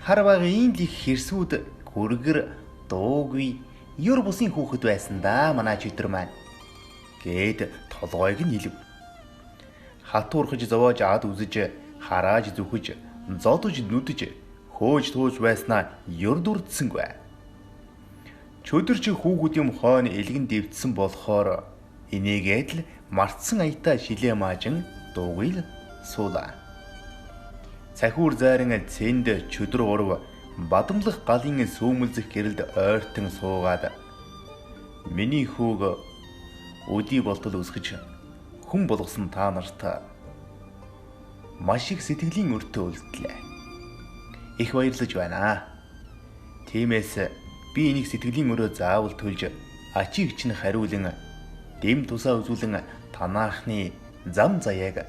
хар багын л их хэрсүүд гүргэр дуугүй ёр бусын хүүхэд байсан да манай чөтөр маань гээд толгойг нь хэлв. Хатуурхаж зовоож ад үзэж харааж зүхэж зодож нүдэж хөөж тууж байснаа ёр дүрдсэнгүй. Чөдөр чи хүүхдийн хойно элгэн дэвтсэн болохоор энийгээд л мартсан аятаа шилээ маажин дуугил суулаа. Цахиур зайран цэнд чөдөр гурав бадамлах галын сүүмэлзэх гэрэлд ойртон суугаад миний хүүг өдий болтол өсгөж хүн болгосон та нарт маш их сэтгэлийн өртөө үлдлээ. Их баярлаж байна. Тиймээс би энийг сэтгэлийн өрөө заавал төлж ачиг чинь хариулан дэм тусаа үзүүлэн танаахны зам заяаг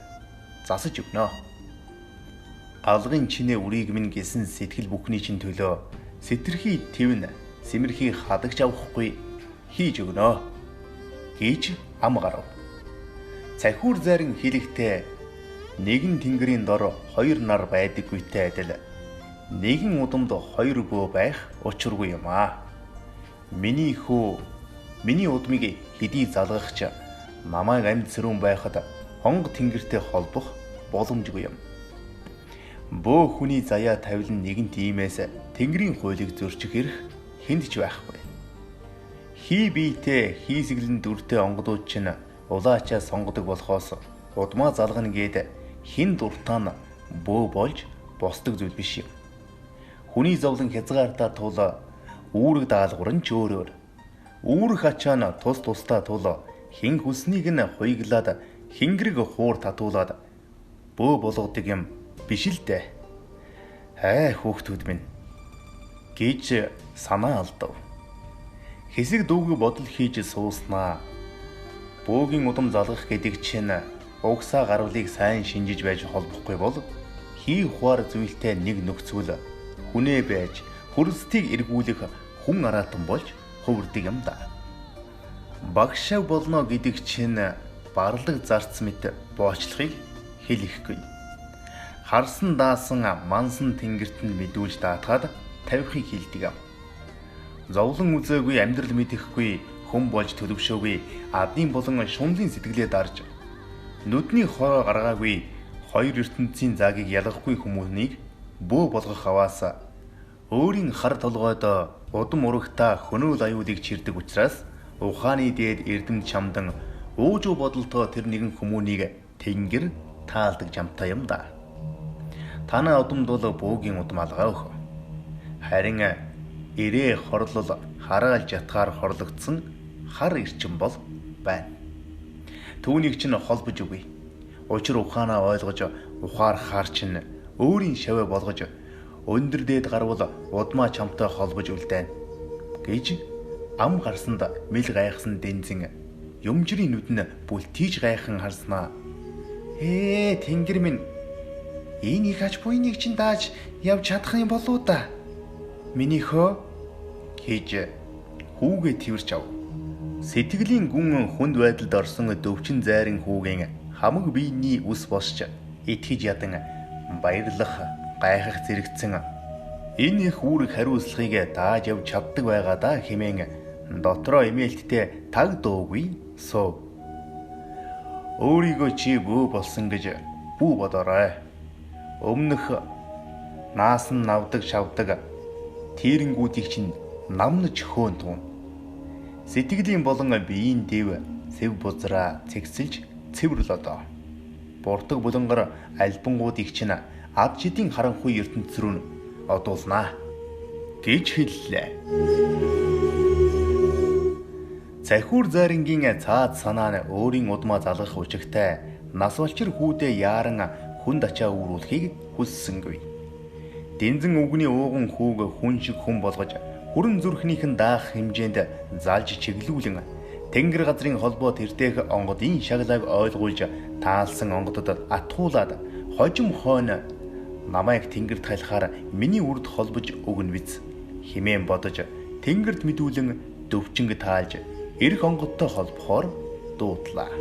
засаж өгнө. Алгын чинээ үрийг минь гэсэн сэтгэл бүхний чинь төлөө сэтэрхий твэн сэмэрхий хадагч авахгүй хийж өгнө гэж ам гарав. Цахиур зайран хэлэхдээ нэгэн тэнгэрийн дор хоёр нар байдаггүйтэй адил нэгэн удамд хоёр бөө байх учиргүй юм аа. Миний хүү миний удмыг хэдий залгахч намайг амьд сэрүүн байхад хонго тэнгэртэй холбох боломжгүй юм. Бөө хүний заяа тавилан нэгэн тиймээс тэнгэрийн хуулийг зөрчих эрх хэнд ч байхгүй. Хий биетэй хийсгэлэн дүртэй онгодууд чинь улаачаа сонгодог болохоос удмаа залгана гээд хин дуртаа нь бөө болж босдог зүйл биш юм. Хүний зовлон хязгаартаа тул үүрэг даалгавар нь ч өөрөөр. Үүрэг ачаа нь тус тусдаа тул хин хүснийг нь хуйглаад хингэрэг хуур татуулаад бөө болгодог юм биш л дээ. Хүүхдүүд минь гэж санаа алдав. Хэсэг дүүг бодол хийж сууснаа. Бөөгийн удам залгах гэдэг чинь угсаа гарвалыг сайн шинжиж байж холбохгүй бол хий хуар зүйлтэй нэг нөхцөл хүнээ байж хөрөлтийг эргүүлэх хүн араатан болж хувирдаг юм да. Багшаа болно гэдэг чинь барлаг зарц мэт боочлохыг хэлэхгүй. Харсан даасан мансан тэнгэрт нь мэдүүлж даатгаад тавихыг хэлдэг юм. Зовлон үзээгүй амьдрал мэдэхгүй хүн болж төлөвшөөгүй адны болон шунлын сэтгэлээ дарж нүдний хороо гаргаагүй хоёр ертөнцийн заагийг ялгахгүй хүмүүсийг бөө болгох аваас өөрийн хар толгойд удам урагтаа хөнөөл аюулыг чирдэг учраас ухааны дээд эрдэмт чамдан уужуу бодолтой тэр нэгэн хүмүүнийг тэнгэр таалдаг жамтай юм да. Танаа удамд бол бөөгийн удам алгаа өх. Харин ирээ хорлол хараалж ятгаар хорлогдсон хар эрчим бол байна. Түүнийг чинь холбож үгүй. Учир ухаанаа ойлгож ухаар хаар чинь өөрийн шавь болгож өндөр дээд гарвал удмаа чамтай холбож үлдээн гэж ам гарсанд мэл гайхсан дэнзэн юмжирийн нүд нь бүлтийж гайхан харснаа. Тэнгэр минь энэ их ач буйныг чинь дааж явж чадах юм болоо да. Миний хөө гэж хүүгээ тэрч ав. Сэтгэлийн гүн хүнд байдалд орсон дөвчин зайрын хүүгийн хамаг биений үс босч итгэж ядан баярлах гайхах зэрэгцэн энэ их үүрэг хариуцлагыг дааж явж чаддаг байгаа да хэмээн дотроо эмээлттэй таг дуугүй суув. Өөрийгөө чи бөө болсон гэж бүү бодоорой. Өмнөх наасан навдаг шавдаг тийрэнгүүдийг чинь намнаж хөөн туун. Сэтгэлийн болон биеийн дэв сэв бузраа цэгсэлж цэвэрлээ доо. Бурдаг булангар альбангуудыг чинь ад жидийн харанхуй ертөнц рүү одуулнаа гэж хэллээ. Цахиур зайрангийн цаад санаа нь өөрийн удмаа залгах учигтай нас болчир хүүдээ яаран хүнд ачаа үүрүүлэхийг хүссэнгүй. Дэнзэн өвгний ууган хүүг хүн шиг хүн болгож хүрэн зүрхнийхэн даах хэмжээнд залж чиглүүлэн тэнгэр газрын холбоо тэртээх онгодын шаглааг ойлгуулж таалсан онгодод атгуулад хожим хойно намайг тэнгэрт хайлахаар миний үрд холбож өгнө биз хэмээн бодож тэнгэрт мэдүүлэн дөвчинг таалж эрх онгодтой холбохоор дуудлаа.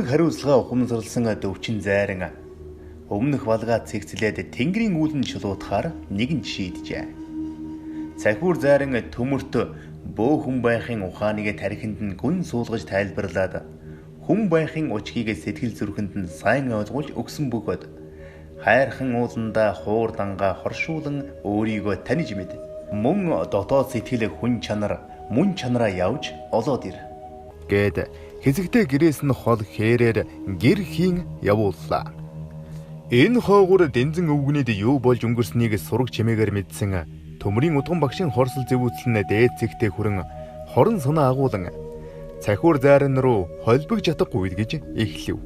Хамаг хариуцлага ухамсарласан дөвчин зайран өмнөх балгаа цэгцлээд тэнгэрийн үүлэн чулуутахаар нэгэн шийджээ. Цахиур зайран төмөрт бөө хүн байхын ухааныг тархинд нь гүн суулгаж тайлбарлаад хүн байхын учгийг сэтгэл зүрхэнд нь сайн ойлгуулж өгсөн бөгөөд хайрхан ууландаа хуур дангаа хоршуулан өөрийгөө таних мэд мөн дотоод сэтгэл хүн чанар мөн чанараа явж олоод ир гэд хэсэгтэй гэрээс нь хол хээрээр гэр хийн явууллаа. Энэ хоогуур дэнзэн өвгнийд юу болж өнгөрснийг сураг чимээгээр мэдсэн төмрийн удган багшийн хорсол зэвүүцлэн дээд зэгтээ хүрэн хорон соноо агуулan цахиур зайран руу холбог жатахгүй гэж эхлэв.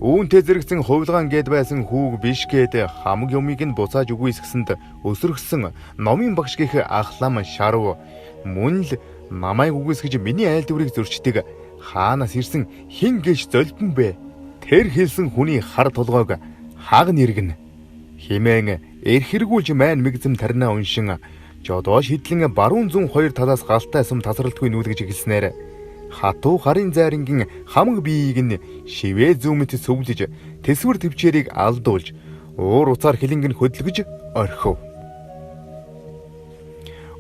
Үүнтэй зэрэгцэн хувилгаан гээд байсан хүүг биш гээд хамаг юмыг нь буцааж үгүйсгэсэнд өсөргсөн номын багш гэх ахлам шарв мөн л намайг үгүйсгэж миний айлдварыг зөрчдөг хаанаас ирсэн хин гэж золбон бэ? Тэр хэлсэн хүний хар толгойг хаг нэргэн химэн эрхэргүүлж майн мэгзэм тарнаа уншин жодоош хидлэн баруун зүүн хоёр талаас галтай сум тасралтгүй нүүлгэж эхэлснээр хатуу харын зайрангийн хамаг биеийг нь шивээ зүүмэд сүвлэж тэсвэр төвчээрийг алдуулж уур уцаар хилэнгэн хөдөлгөж орхив.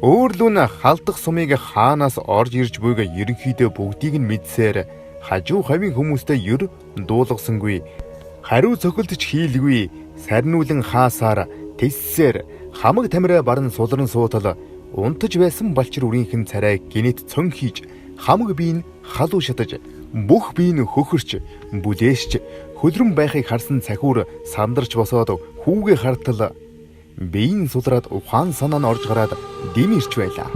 Өөрлөн халдах сумыг хаанаас орж ирж буйг ерөнхийдөө бүгдийг нь мэдсээр хажуу хавийн хүмүүстэй ер дуулгасангүй хариу цохилтч хийлгүй сарниулан хаасаар тэссээр хамаг тамираа баран сулран суутал унтаж байсан балчир үрийнхэн царай гинэт цон хийж хамаг бие нь халуу шатаж бүх бие нь хөхөрч бүлээсч хөдрөн байхыг харсан цахиур сандарч босоод хүүгээ хартал биеийн сулраад ухаан санаа нь орж гараад димэрч байлаа.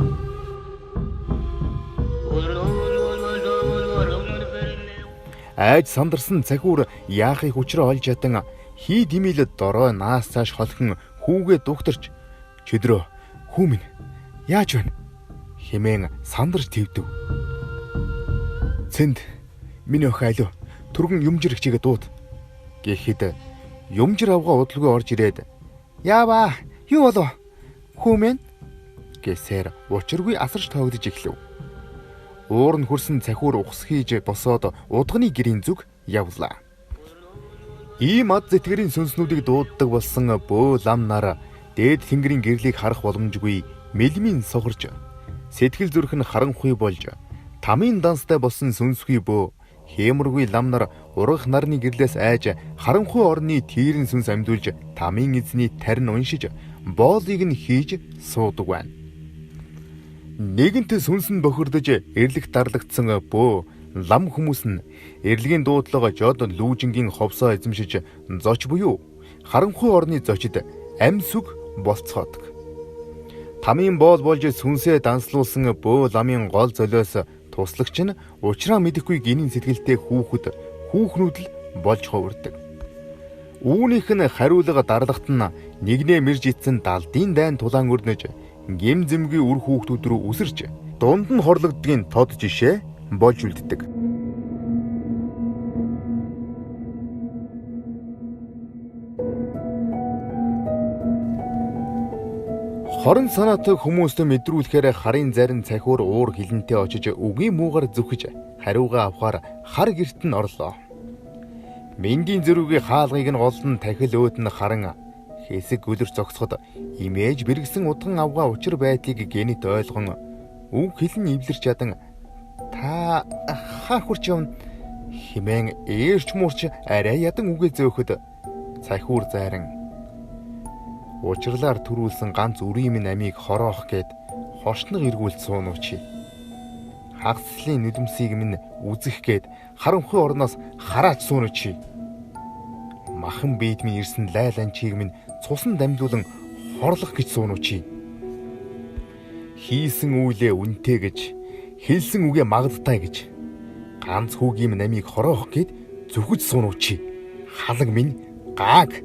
Айж сандарсан цахиур яахыг учраа олж ятан хий димил дорой наас цааш холхон хүүгээ дугтарч чөдрөө хүү минь яаж байна хэмээн сандарч твдэв. Цэнд миний ох алуу түргэн юмжир хчигээ дууд гэхэд юмжир авгаа удалгүй орж ирээд яава юу болов хүү минь гэсээр учиргүй асарч тоогдож эхлэв. Уур нь хөрсөн цахиур ухс хийж босоод удганы гэрийн зүг явлаа. Ийм ад зэтгэрийн сүнснүүдийг дууддаг болсон бөө лам нар дээд тэнгэрийн гэрлийг харах боломжгүй мэлмийн сохорж сэтгэл зүрх нь харанхуй болж тамийн данстай болсон сүнсгүй бөө хэмэргүй лам нар ургах нарны гэрлээс айж харанхуй орны тийрэн сүнс амьдуулж тамийн эзний тарин уншиж боолыг нь хийж суудаг байна. Нэгэнт сүнс нь бохирдож эрлэг дарлагдсан бөө лам хүмүүс нь эрлэгийн дуудлага жод лүүжингийн ховсоо эзэмшиж зоч буюу харанхуй орны зочид амьсүг болцоодог. Тамийн боол болж сүнсээ данслуулсан бөө ламын гол золиос туслагч нь учраа мэдэхгүй гинийн сэтгэлтэй хүүхнүүд л болж хувирдаг. Үүнийх нь хариулга дарлагт нь нэгнээ мэрж ицсэн далдын дайн тулаан өрнөж гим зэмгийн үр хүүхдүүд рүү үсэрч дунд нь хорлогдгийн тод жишээ болж үлддэг. Хорон санаатай хүмүүст мэдрүүлэхээр харын зарим цахиур уур хилэнтэй очиж үгийн муугар зүхэж хариугаа авахар хар герт нь орлоо. Мэндийн зөрүүгийн хаалгыг нь голн тахил өөд нь харан хэсэг гөлөр зогсоход имэж бэргсэн удган авгаа учир байдлыг генет ойлгон үг хэлэн эвлэрч ядан та хаа хурч явна химэн ээрч мурч арай ядан үгээ зөөхөд цахиур зайран учирлаар төрүүлсэн ганц үрийн минь амийг хороох гээд хошног эргүүлж суунууч. Хагслын нүдэмсийг минь үзэх гээд харанхуй орноос хараач суунууч. Махан бийд минь ирсэн лайл анчийг минь цусан дамжуулан хорлох гэж суунууч. Хийсэн үйлээ үнтэй гэж хэлсэн үгээ магадтай гэж ганц хүүгийн минь амийг хороох гээд зүхэж суунууч. Халаг минь гаг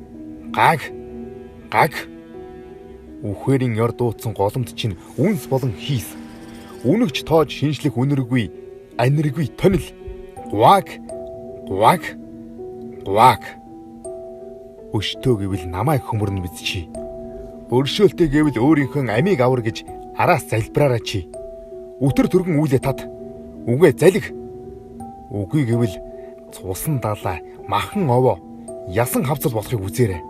Үхэрийн ёр дуудсан голомт чинь үнс болон хийс. Үнэгч тоож шинжлэх үнэргүй, аниргүй тонил. Гуаг. Өштөө гэвэл намайг хөмөрнө биз чи. Өршөөлтэй гэвэл өөрийнхөө амийг авар гэж араас залбираараа чи. Өтөр төргөн үйлээ тат. Үгээ залиг. Үгүй гэвэл цусан далай, махан овоо, ясан хавцал болохыг үзээрэй.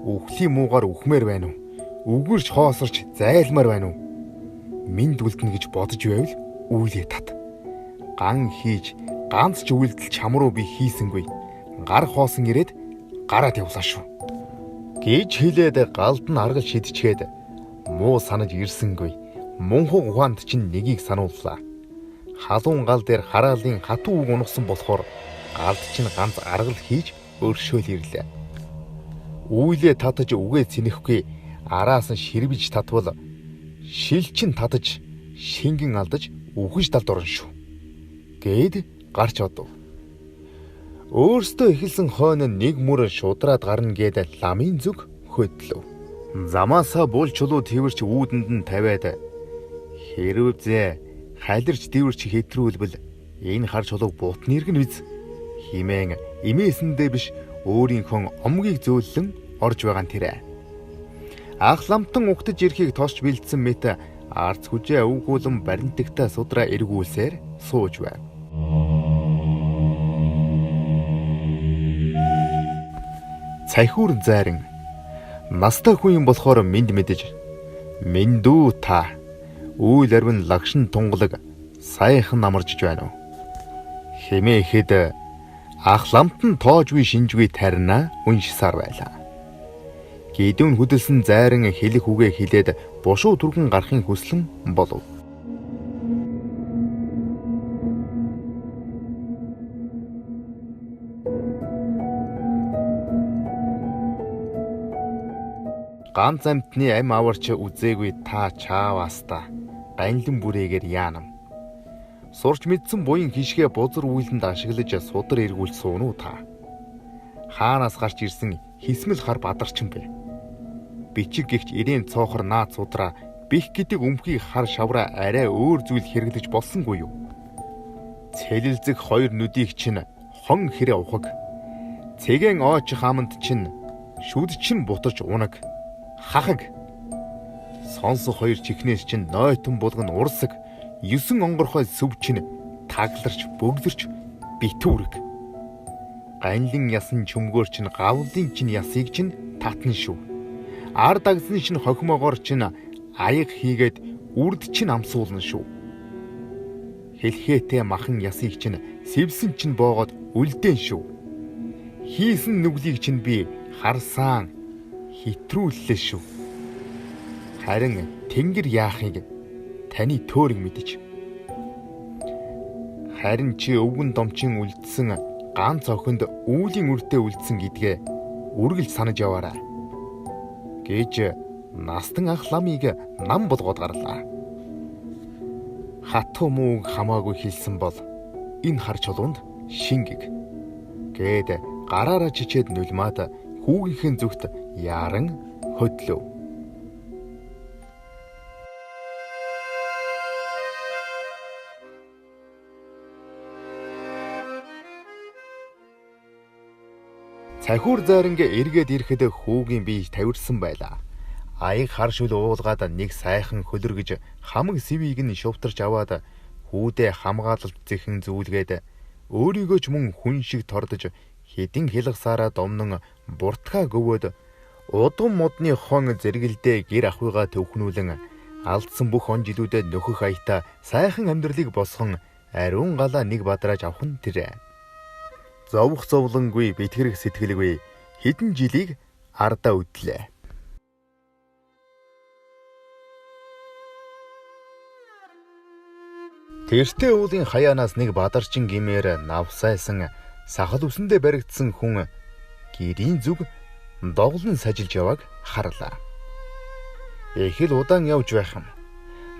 Үхлийн муугаар үхмээр байна уу? Үгэрч хоосорч зайлмаар байна уу? Минь дүлдэнэ гэж бодож байвал үйлээ тат. Ган хийж ганц ч үйлдэл чам руу би хийсэнгүй. Гар хоосон ирээд гараад явлаа шүү. Гэж хэлээд галд нь аргал шидчгээд муу санаж ирсэнгүй. Мунхуг ухаанд чинь нэгийг санууллаа. Халуун гал дээр хараалын хатуу үг унагсан болохоор галд чинь ганц аргал хийж өршөөл ирлээ. Үйлээ татаж үгээ цэнэхгүй араас нь ширвэж татвал шил чин татаж шингэн алдаж үхэж талд орно шүү. Гээд гарч одов. Өөртөө эхэлсэн хойно нэг мөр шудраад гарна гээд ламын зүг хөдлөв. Замаасаа бул чулуу тэрч үүдэнд нь тавиад хэрвээ халирч тэрч хэтрүүлбэл энэ хар чулууг буутны иргэн биз химэн имээсэндээ биш өөрийнхөө омгийг зөөллөн орж байгаа нь тэрэ. Ах ламтан угтаж ирэхийг тосч бэлдсэн мэт арц хүжээ өвгүүлэн баримтагтаа судраа эргүүлсээр сууж байв. Цайхуур зайран настай хүн юм болохоор минь мэдэж миндүү та үйл арвин лагшин тунгалаг сайхан амарч байна уу хэмээхэд ах ламтан тоожгүй шинжгүй тарина уншсаар байлаа. Гидүүн хөдөлсөн зайран хэлэх үгээ хэлээд бушуу түргэн гарахын хүслэн болов. Ганц амтны ам аварч үзээгүй та чааваас та ганлан бүрээгээр яанам. Сурч мэдсэн буян хишгээ бузар үйлэнд ашиглаж судар эргүүл суунуу та. Хаанаас гарч ирсэн хисмэл хар бадарчин бэ. Бичиг гихч ирээн цоохор наад судраа бих гэдэг өмхийг хар шавраа арай өөр зүйл хэрэглэж болсонгүй юу. Цэлэлзэг хоёр нүдийг чинь хон хэрэг ухаг. Цэгэн ооч хаманд чинь шүд чинь бутаж унаг. Хахаг. Сонсох хоёр чихнээс чинь нойтон булган урсаг. 9 онгорхой сүв чинь тагларч бөглөрч битүүрэг. Ганлин ясан чөмгөөр чинь гавлын чинь ясыг чинь татна шүү. Ар дагсан чинь хохимоогоор чинь аяг хийгээд үрд чинь амсуулна шүү. Хэлхээтэй махан ясыг чинь сэвсэн чинь боогод үлдээн шүү. Хийсэн нүглийг чинь би харсаан хитрүүллээ шүү. Харин тэнгэр яахыг таны төөрөг мэдэж. Харин чи өвгөн домчин үлдсэн ганц охинд үүлийн үртэй үлдсэн гэдгээ үргэлж санаж яваарай. Гэж настан ах ламыг нам болгоод гарлаа. Хатуу мууг хамаагүй хэлсэн бол энэ хар чулуунд шингэг. Гээд гараараа чичээд нулимаад хүүгийнхээ зүгт яран хөдлөв. Цахиур зайранг эргээд ирэхэд хүүгийн бие тавирсан байлаа. Аяг харшил уулгаад нэг сайхан хөлөргөж хамаг сэвийг нь шувтарч аваад хүүдээ хамгаалалт зэхэн зүүлгээд өөрийгөө ч мөн хүн шиг тордож хэдин хилгасаараа домнон буртгаа гөвөөд удам модны хон зэрэгэлдээ гэр ахуйгаа төвхнүүлэн алдсан бүх он жилүүдэд нөхөх аятаа сайхан амьдралыг босгон ариун галаа нэг бадрааж авах нь тэрэ. Зовх зовлонгүй битгэрх сэтгэлгүй хэдэн жилийг ардаа үдлээ. Тэртээ уулын хаяанаас нэг бадарчин гимээр навсайсан сахал үсэндээ баригдсан хүн гэрийн зүг доглон сажилж яваг харлаа. Их л удаан явж байх юм.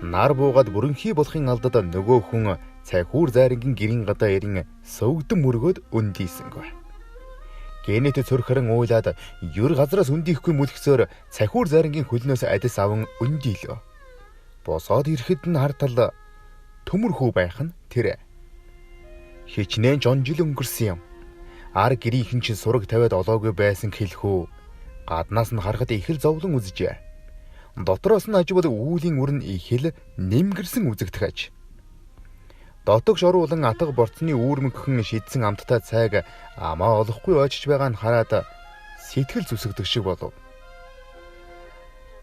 Нар буугаад бүрэнхий болохын алдад нөгөө хүн цайхуур зайрангийн гэрийн гадаа ирэн сөвгдөн мөргөөд өндийсэнгүй. Гэнэт цөрхөрөн уйлаад юр газраас өндийхгүй мүлгсөөр цайхуур зайрангийн хөлнөөс адис аван өндийлөө. Босоод ирэхэд нь хартал төмөрхүү байх нь тэрэ. Хичнээн жон жил өнгөрсөн юм. Ар гэрийнхэн чинь сураг тавиад олоогүй байсан хэлхүү. Гаднаас нь харахад их л зовлон үзжээ. Дотроос нь ажигвал үүлийн үрн их л нэмгэрсэн үзэгдэх аж. Дотогш оруулан атга борцны үүрмэгхэн шидсэн амттай цайг амаа олохгүй ойчж байгаа нь хараад сэтгэл зүсгдэг шиг болов.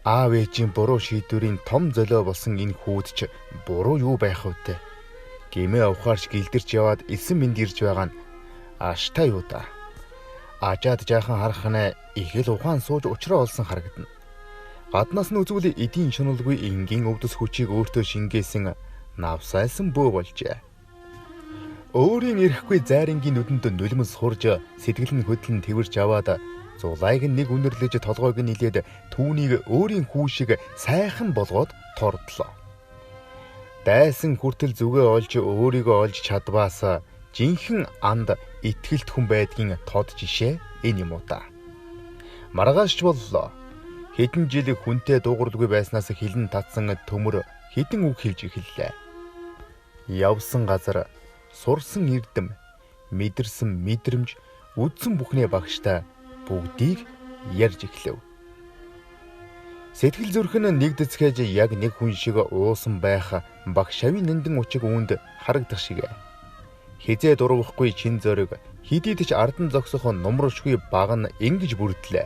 Аав ээжийн буруу шийдвэрийн том золио болсон энэ хүүд ч буруу юу байх вэ? Гэмээ авахаарч гэлдэрч яваад элсэн мэнд ирж байгаа нь аштай юу та? Ажаад жаахан харах нь их л ухаан сууж уучраа олсон харагдана. Гаднаас нь үзвэл эдийн шуналгүй энгийн өвдөс хүчийг өөртөө шингээсэн навсайлсан бөө болжээ. Өөрийн ирэхгүй зайрынгийн нүдэнд нулимс хурж сэтгэл нь хөдлөн тэрвэрч аваад зулайг нэг үнэрлэж толгойг нилээд түүнийг өөрийн хүү шиг сайхан болгоод тордлоо. Дайсан хүртэл зүгээ олж өөрийгөө олж чадваас жинхэнэ анд итгэлт хүн байдгийн тод жишээ энэ юм уу та. Маргааш боллоо. Хэдэн жил хүнтэй дуугаралгүй байснаас хилэн татсан төмөр хэдэн үг хэлж эхэллээ. Явсан газар, сурсан эрдэм, мэдэрсэн мэдрэмж, үдсэн бүхнээ багштай бүгдийг ярьж эхлэв. Сэтгэл зүрх нь нэгдэцгээж яг нэг хүн шиг уусан байх багш шавийн нандин учиг үүнд харагдах шиг. Хизээ дурвахгүй чин зориг хидийд ч ардан зогсох нумршгүй баг нь ингэж бүрдлээ.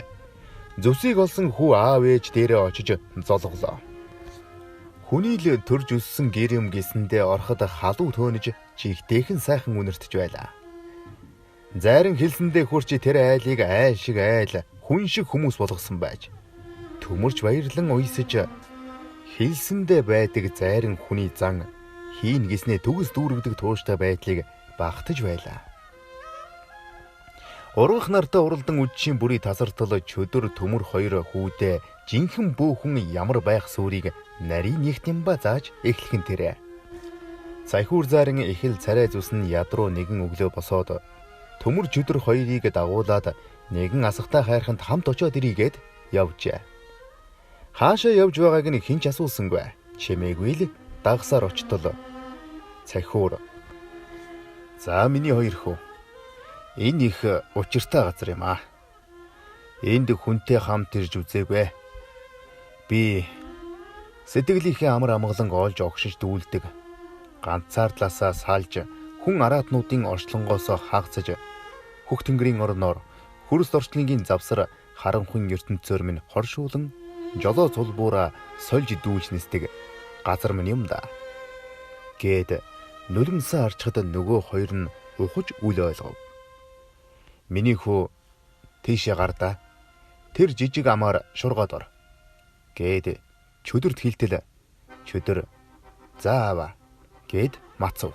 Зүсийг олсон хүү аав ээж дээрээ очиж золголоо. Хүний л төрж өссөн гэрэм гисэндээ ороход халуу төөнөж чихтэйхэн сайхан үнэртэж байлаа. Зайран хэлсэндээ хурч тэр айлыг айл шиг айл хүн шиг хүмүүс болгосон байж төмөрч баярлан уйсаж хэлсэндээ байдаг зайран хүний зан хийн гиснээ төгс дүүргдэг тууштай байдлыг багтаж байлаа. Ургах нартай уралдан үдшийн бүрий тасартал чөдөр төмөр хоёр хүүдээ жинхэнэ бөөхөн ямар байх сүрийг нарийн нэгтэн ба зааж эхлэхэн тэрэ. Цайхуур зайран ихэл царай зүсэн ядруу нэгэн өглөө босоод төмөр чөдөр хоёрыг дагуулад нэгэн асахтай хайрханд хамт очоод ирийгээд явжээ. Хаашаа явж байгааг нь хэн ч асуусангүй. Чимээгүй л дагсаар очтол. Цайхуур. За миний хоёр хөө. Энэ их учиртай газар юм аа. Энд хүнтэй хамт ирж үзээгүй. Би сэтгэлийнхээ амар амгалан олж огшиж дүүлдэг. Ганцаардлаасаа салж хүн араатнуудын орчлонгоос хаагцаж хөх тэнгэрийн орноор хөрс орчлонгийн завсар харанхуйн ертөнцөөр минь хоршуулан жолоо цулбуура сольж дүүлж нисдэг газар минь юм да. Гээд нулимсаа арчхад нөгөө хоёр нь ухаж үл ойлгов. Миний хүү тийшээ гардаа. Тэр жижиг амаар шургаад ор. Гээд чөдөрт хилтэл. Чөдөр заава гээд мацав.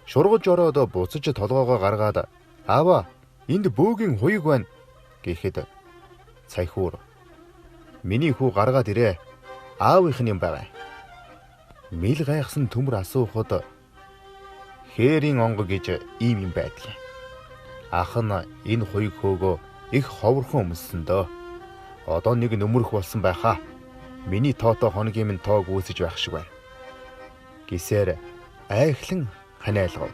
Шургаж ороод буцаж толгоогоо гаргаад аава энд бөөгийн хуйг байна гэхэд цайхуур миний хүү гаргаад ирээ. Аавынх нь юм байгаа. Мэл гайхсан төмөр асуухад хээрийн онго гэж ийм юм байдаг. Ах нь энэ хуйг хөөгөө их ховорхон өмссөн дөө. Одоо нэг нөмөрх болсон байхаа. Миний тоотой хоногийн минь тоог үүсэж байх шиг байна. Гисээр айхлан ханиалгав.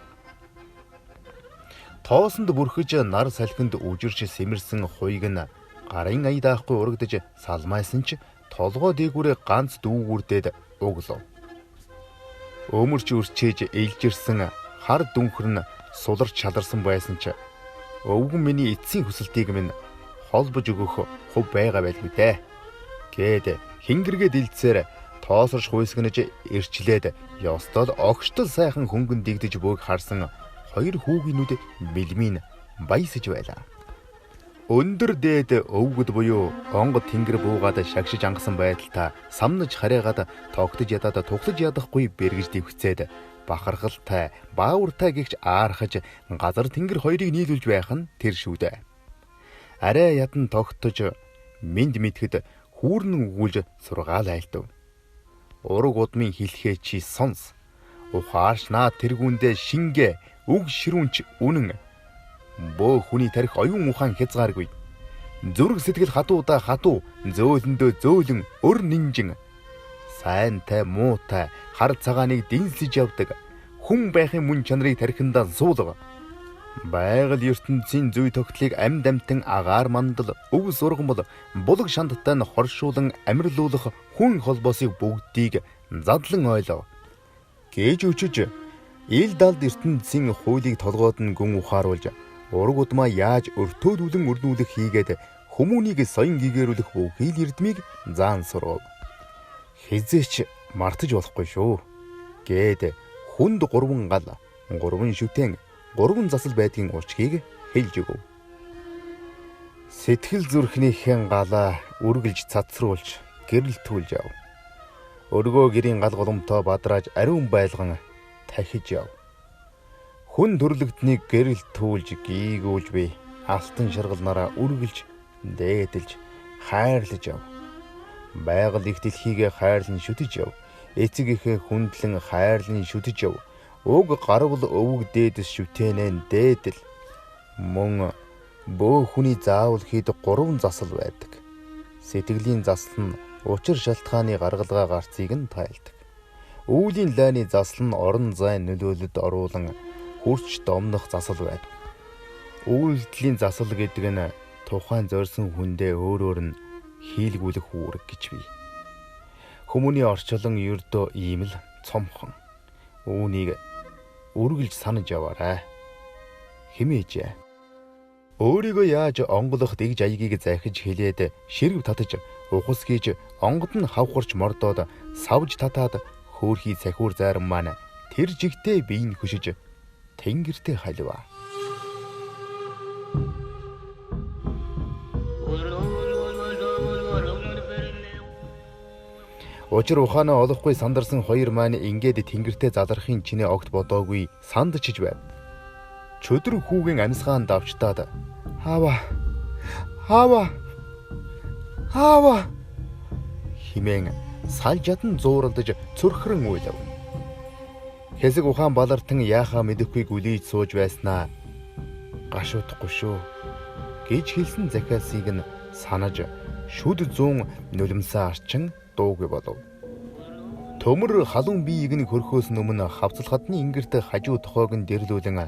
Тоосонд бүрхэж нар салхинд үжирч сэмэрсэн хуйг нь гарын ая даахгүй урагдж салмайсан ч толгой дээгүүрээ ганц дүүгүрдээд углав. Өмөрч үрчээж ээлжирсэн хар дүнхэр нь суларч шаларсан байсан ч өвгөн миний эцсийн хүсэлтийг минь холбож өгөх хув байгаа байлгүй дээ. Гээд хингэргээ дэлцээр тоосорч хуйсгнаж ирчлээд ёстол огштол сайхан хөнгөн дигдэж бөөг харсан хоёр хүүгийн нүд бэлмийн баясаж байлаа. Өндөр дээд өвгөд буюу онгод тэнгэр буугаад шагшиж ангасан байдалтай самнаж хараагаад тогтож ядаад туглаж ядахгүй бэргэж дэвхцээд бахархалтай баавартай гихч аархаж газар тэнгэр хоёрыг нийлүүлж байх нь тэр шүү дээ. Арай ядан тогтож минд мэдхэд хүүрнэн өгүүлж сургаал айлтав. Ураг удмын хэлхээ чи сонс. Ухааш наа тэргүүндээ шингээ үг ширүүнч үнэн. Бөө хүний тарих оюун ухаан хязгааргүй. Зүрх сэтгэл хатуудаа хатуу, зөөлөндөө зөөлөн өр нинжин. Сайнтай муутай хар цагааныг дэнслэж явдаг. Хүн байхын мөн чанарыг тархиндаа суулга. Байгаль ертөнцийн зүй тогтлыг амьд амтан агаар мандал өв сургамл булаг шандтай нь хоршуулан амьрлуулах хүн холбоосыг бүгдийг задлан ойлов. Гэж өчөж Ил далд ертөнцийн хуулийг толгойд нь гүн ухааруулж ураг удмаа яаж өртөөлүүлэн өрнүүлэх хийгээд хүмүүнийг соён гэгэрүүлэх бүхий л эрдмийг заан сургав. Хизээч мартаж болохгүй шүү гээд хүнд 3 гал, 3 шүтэн, 3 засал байдгийн учгийг хэлж өгөв. Сэтгэл зүрхнийхэн галаа үргэлж цацруулж гэрэлтүүлж яв. Өргөө гэрийн гал голомтоо бадрааж ариун байлган тахиж яв. Хүн төрлөختнийг гэрэлтүүлж гийгүүлж би алтан шаргалнараа үргэлж дээдэлж хайрлаж яв. Байгаль их дэлхийгээ хайрлан шүтэж яв. Эцэг ихээ хүндлэн хайрлан шүтэж яв. Уг гарвал өвөг дээдэс шүтэнэн дээдэл. Мөн бөө хүний заавал хэд 3 засал байдаг. Сэтгэлийн засал нь учир шалтгааны гаргалгаа гарцыг нь тайлдаг. Үүлийн лайны засал нь орон зайн нөлөөлөлд оруулан хурц домнох засал байдаг. Үйлдэлийн засал гэдэг нь тухайн зорьсон хүндээ өөрөөр нь хийлгүүлэх үүрэг гэж бий. Хүмүүний орчлон ердөө ийм л цомхон. Үүнийг үргэлж санаж яваарай. Хэмээжээ. Өөрийгөө яаж онгойлох дэгж аягийг захиж хэлээд ширв татаж ухас хийж онгод нь хавхарч мордоод савж татаад хөөрхий цахиур зайран маань тэр жигтэй биеийг хөшиж тэнгэртээ халиваа. Учир ухаанаа олохгүй сандарсан хоёр маань ингээд тэнгэртээ залрахын чинээ огт бодоогүй сандчиж байв. Чөдөр хүүгийн амьсгаан давчтаад хаава химэн салжадан зууралдаж цөрхрөн уйлав. Хэсэг ухаан балартан яахаа мэдэхгүй гүлийж сууж байснаа гашуудахгүй шүү гэж хэлсэн Захиасыг нь санаж шүд зүүн нулимсаа арчин дууг болов. Төмөр халуун биеийг нь хөрхөөс өмнө хавцал хадны ингэрт хажуу тохойг нь дэрлүүлэн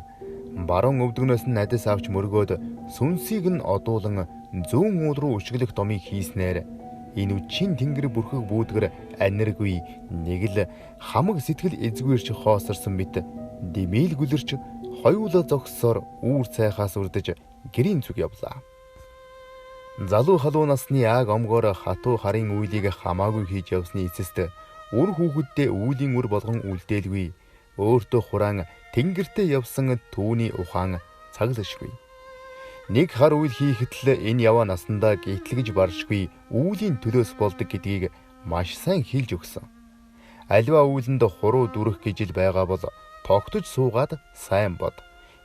баруун өвдгнөөс нь надаас авч мөргөөд сүнсийг нь одуулан зүүн уул руу өшгөлөх домыг хийснээр энэ үчийн тэнгэр бүрхэг бүүдгэр аниргүй нэг л хамаг сэтгэл эзгүүрч хоосорсон мэт димэл гүлэрч хоёулаа зогссоор үүр цайхаас үрдэж гэрийн зүг явлаа. Залуу халуун насны яг омгоор хатуу харын үйлийг хамаагүй хийж явсны эцэст үр хүүхэддээ үүлийн үр болгон үлдээлгүй өөртөө хураан тэнгэртээ явсан түүний ухаан цаглашгүй. Нэг хар үйл хийхэд л энэ яваа насандаа гитлгэж баршгүй үүлийн төлөөс болдог гэдгийг маш сайн хэлж өгсөн. Альва үйлэнд хуруу дүрх гэж л байгаа бол тогтож суугаад сайн бод.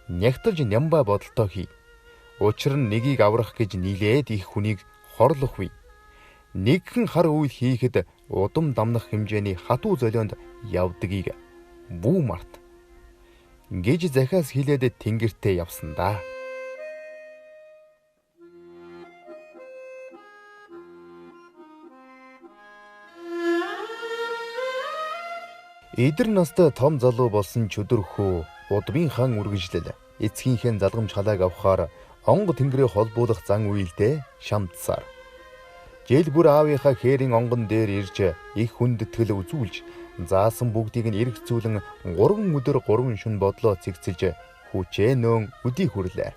Нягтлж нямба бодолтой хий. Учир нь нэгийг аврах гэж нийлээд их хүнийг хорлохгүй. Нэгхэн хар үйл хийхэд удам дамнах хэмжээний хатуу золионд явдгийг бүү март. Гэж Захиас хэлээд тэнгэртээ явсан да. Эдэр настай том залуу болсон чөдөр хөө удмын хаан үргэлжлэл эцгийнхээ залгамж халааг авахаар онгод тэнгэрээ холбуулах зан үйлдээ шамдсаар. Жил бүр аавынхаа хээрийн онгон дээр ирж их хүндэтгэл үзүүлж заасан бүгдийг нь эргэцүүлэн 3 өдөр 3 шөнө бодлоо цэгцэлж хүчээ нөөн өдий хүрлээ.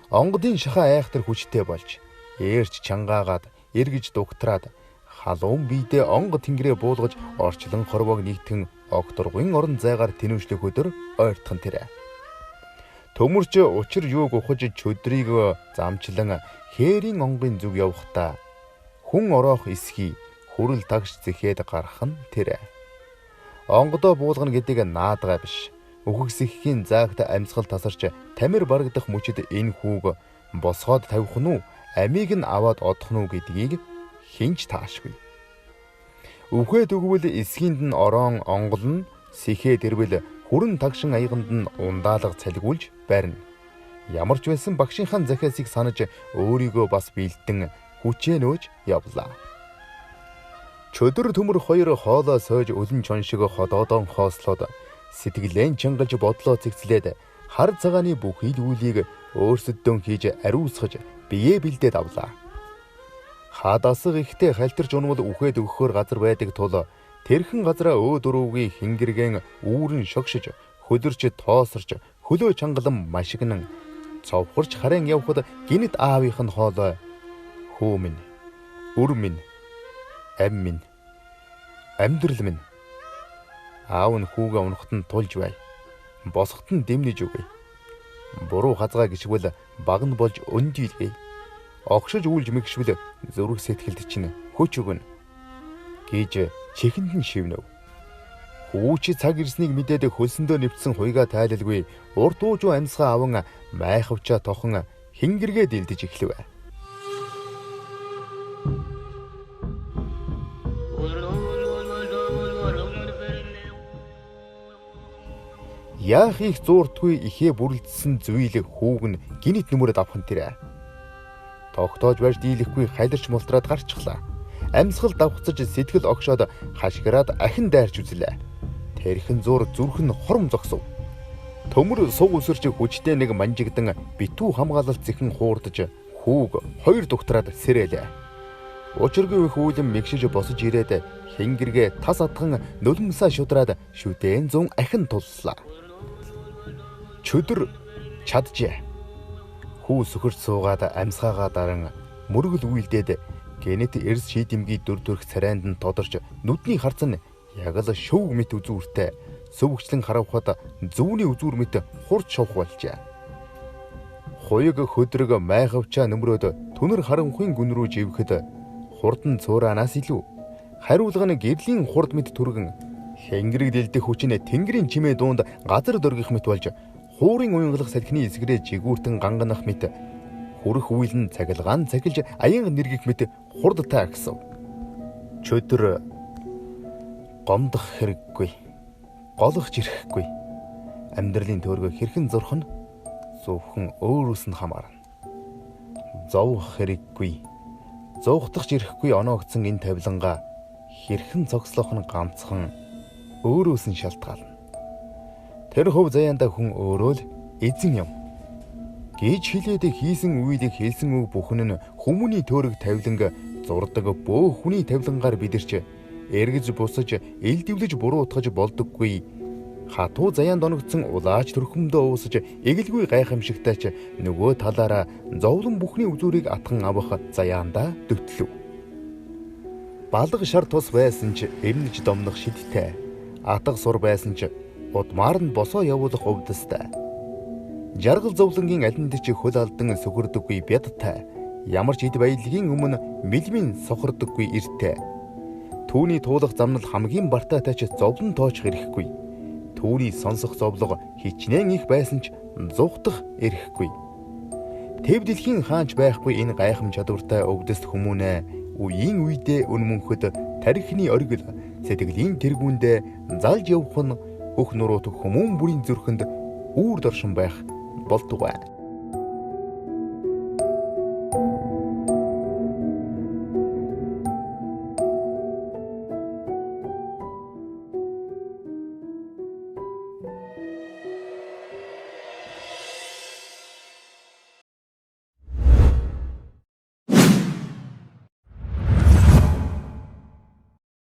Онгодын шахаа айхтар хүчтэй болж ээрч чангаагаад эргэж дугтраад халуун биедээ онгод тэнгэрээ буулгаж орчлон хорвоог нэгтгэн огторгын орон зайгаар тэнүүшлэх өдөр ойртхон тэрэ. Төмөрч учир юуг ухаж чөдрийг замчлан хээрийн онгын зүг явахдаа хүн ороох эсхий хүрэл тагш зэхээд гарах нь тэрэ. Онгодоо буулгана гэдэг наадгай биш. Үхэгсэхийн заагт амьсгал тасарч тамир барагдах мөчөд энэ хүүг босгоод тавих нь уу, амийг нь аваад одох нь уу гэдгийг хинч таашгүй. Үхээд өгвөл эсгийнд нь ороон онгол нь сэхээд ирвэл хүрэн тагшин аяганд нь ундаалга цалгиулж барина. Ямар ч байсан багшийнхаа Захиасыг санаж өөрийгөө бас бэлдэн хүчээ нөөж явлаа. Чөдөр төмөр хоёр хоолоо сойж өлөн чоншиг ходоодон хоослоод сэтгэлэн чангалж бодлоо цэгцлээд хар цагааны бүхий л үйлийг өөрсөддөн хийж ариусгаж биеэ бэлдээд авлаа. Хадасга ихтэй халтарч унвал үхээд өгөхөөр газар байдаг тул Тэрхэн газраа өө дөрөвгийн хингэргэн үүрэн шогшиж, хөлөрч тоосорч, хөлөө чангалан машигнан цовхорч харин явхад гинэт аавынх нь хоолой хүү минь, өр минь, ам минь, амьдрал минь. Аав нь хүүгээ унахад нь тулж бай. Босгот нь дэмнэж өгье. Буруу хазгаа гიშгвэл баг нь болж өндийлгэй. Огшиж үйлж мэгшвэл зүрх сэтгэлд чинь хүч өгнө гэж чихэнд нь шивнэв. Хүүчи цаг ирснийг мэдээд хөлсөндөө нэвтсэн хуйгаа тайлалгүй урд уужуу амьсгаа аван майхавчаа тохон хингэргээ дэлдэж эхлэв. Яах их зууртгүй ихээ бүрлдсэн зүйлэг хүүг нь гинэт нүмерөд авхан тэрэ. Тогтоож байж дийлэхгүй хайларч мултраад гарчихлаа. Амьсгал давхцаж сэтгэл огшоод хашгираад ахин дайрч үзлээ. Тэрхэн зур зүрх нь хором зогсов. Төмөр суг өсөрч хүчтэй нэг манжигдан битүү хамгаалалт зэхэн хуурдаж хүүг хоёр дугтраад сэрээлээ. Учиргүй их үүлэн мэгшиж босож ирээд хингэргээ тас адхан нулимсаа шудраад шүтэн зун ахин туллаа. Чөдөр чаджээ. Хүү сөхөрч суугаад амьсгаагаа даран мөргөл үйлдээд генет эрс шийдэмгийн дүр төрх царайнд нь тодорч нүдний харцан яг л шөв мэт үзүүртэй сөвгчлэн харавхад зүвний үзүүр мэт хурд шовх болжээ. Хуйг хөдрөг майхавчаа нөмрөөд түнэр харанхуйн гүн рүү живэхэд хурдан цуураанаас илүү хариулга нь гэрлийн хурд мэт түргэн хэнгэрэг дэлдэх хүчин тэнгэрийн чимээ дуунд газар дөргих мэт болж хуурын уянгалах салхины эсгэрээ жигүүртэн ганганах мэт хүрэх үйл нь цагилгаан цахилж аян нэргэх мэт хурд таагсав. Чөдөр гомдох хэрэггүй, голох жирэхгүй. Амьдралын төөргөө хэрхэн зурх нь зөвхөн өөрөөс нь хамаарна. Зовх хэрэггүй, зовхдох жирэхгүй оноогдсон энэ тавилангаа хэрхэн цогцлох нь ганцхан өөрөөс нь шалтгаална. Тэр хөв заяанда хүн өөрөө л эзэн юм гэж хэлээд хийсэн үйлийг хэлсэн үг бүхэн нь хүмүүний төөрөг тавиланг зурдаг бөө хүний тавилангаар бидэрч эргэж бусаж элдвлэж буруутгаж болдоггүй. Хатуу заяанд оногдсон улааж төрхөмдөө уусаж эгэлгүй гайхамшигтай ч нөгөө талаараа зовлон бүхний үзүүрийг атхан авах заяандаа дөтлөв. Балга шар тус байсан ч эмнэж домнох шидтэй. Атга сур байсан ч удмаар нь босоо явуулах өвдөстэй. Жаргал зовлонгийн алинд ч хөл алдан сөхөрдөггүй бядтай. Ямар ч ид баялагын өмнө мэлмийн сохордоггүй эрттэй. Түүний туулах замнал хамгийн бартаатай ч зовлон тоож хэрэггүй. Түүний сонсох зовлого хичнээн их байсан ч зугтах эрхгүй. Тэв дэлхийн хаанч байхгүй энэ гайхам чадвартай өвдөс хүмүүнэ үеийн үедээ өнмөнхөд тарихны оргил сэтгэлийн тэргүүндээ залж явах нь хөх нуруут хүмүүн бүрийн зүрхэнд үүр доршин байх болтугай.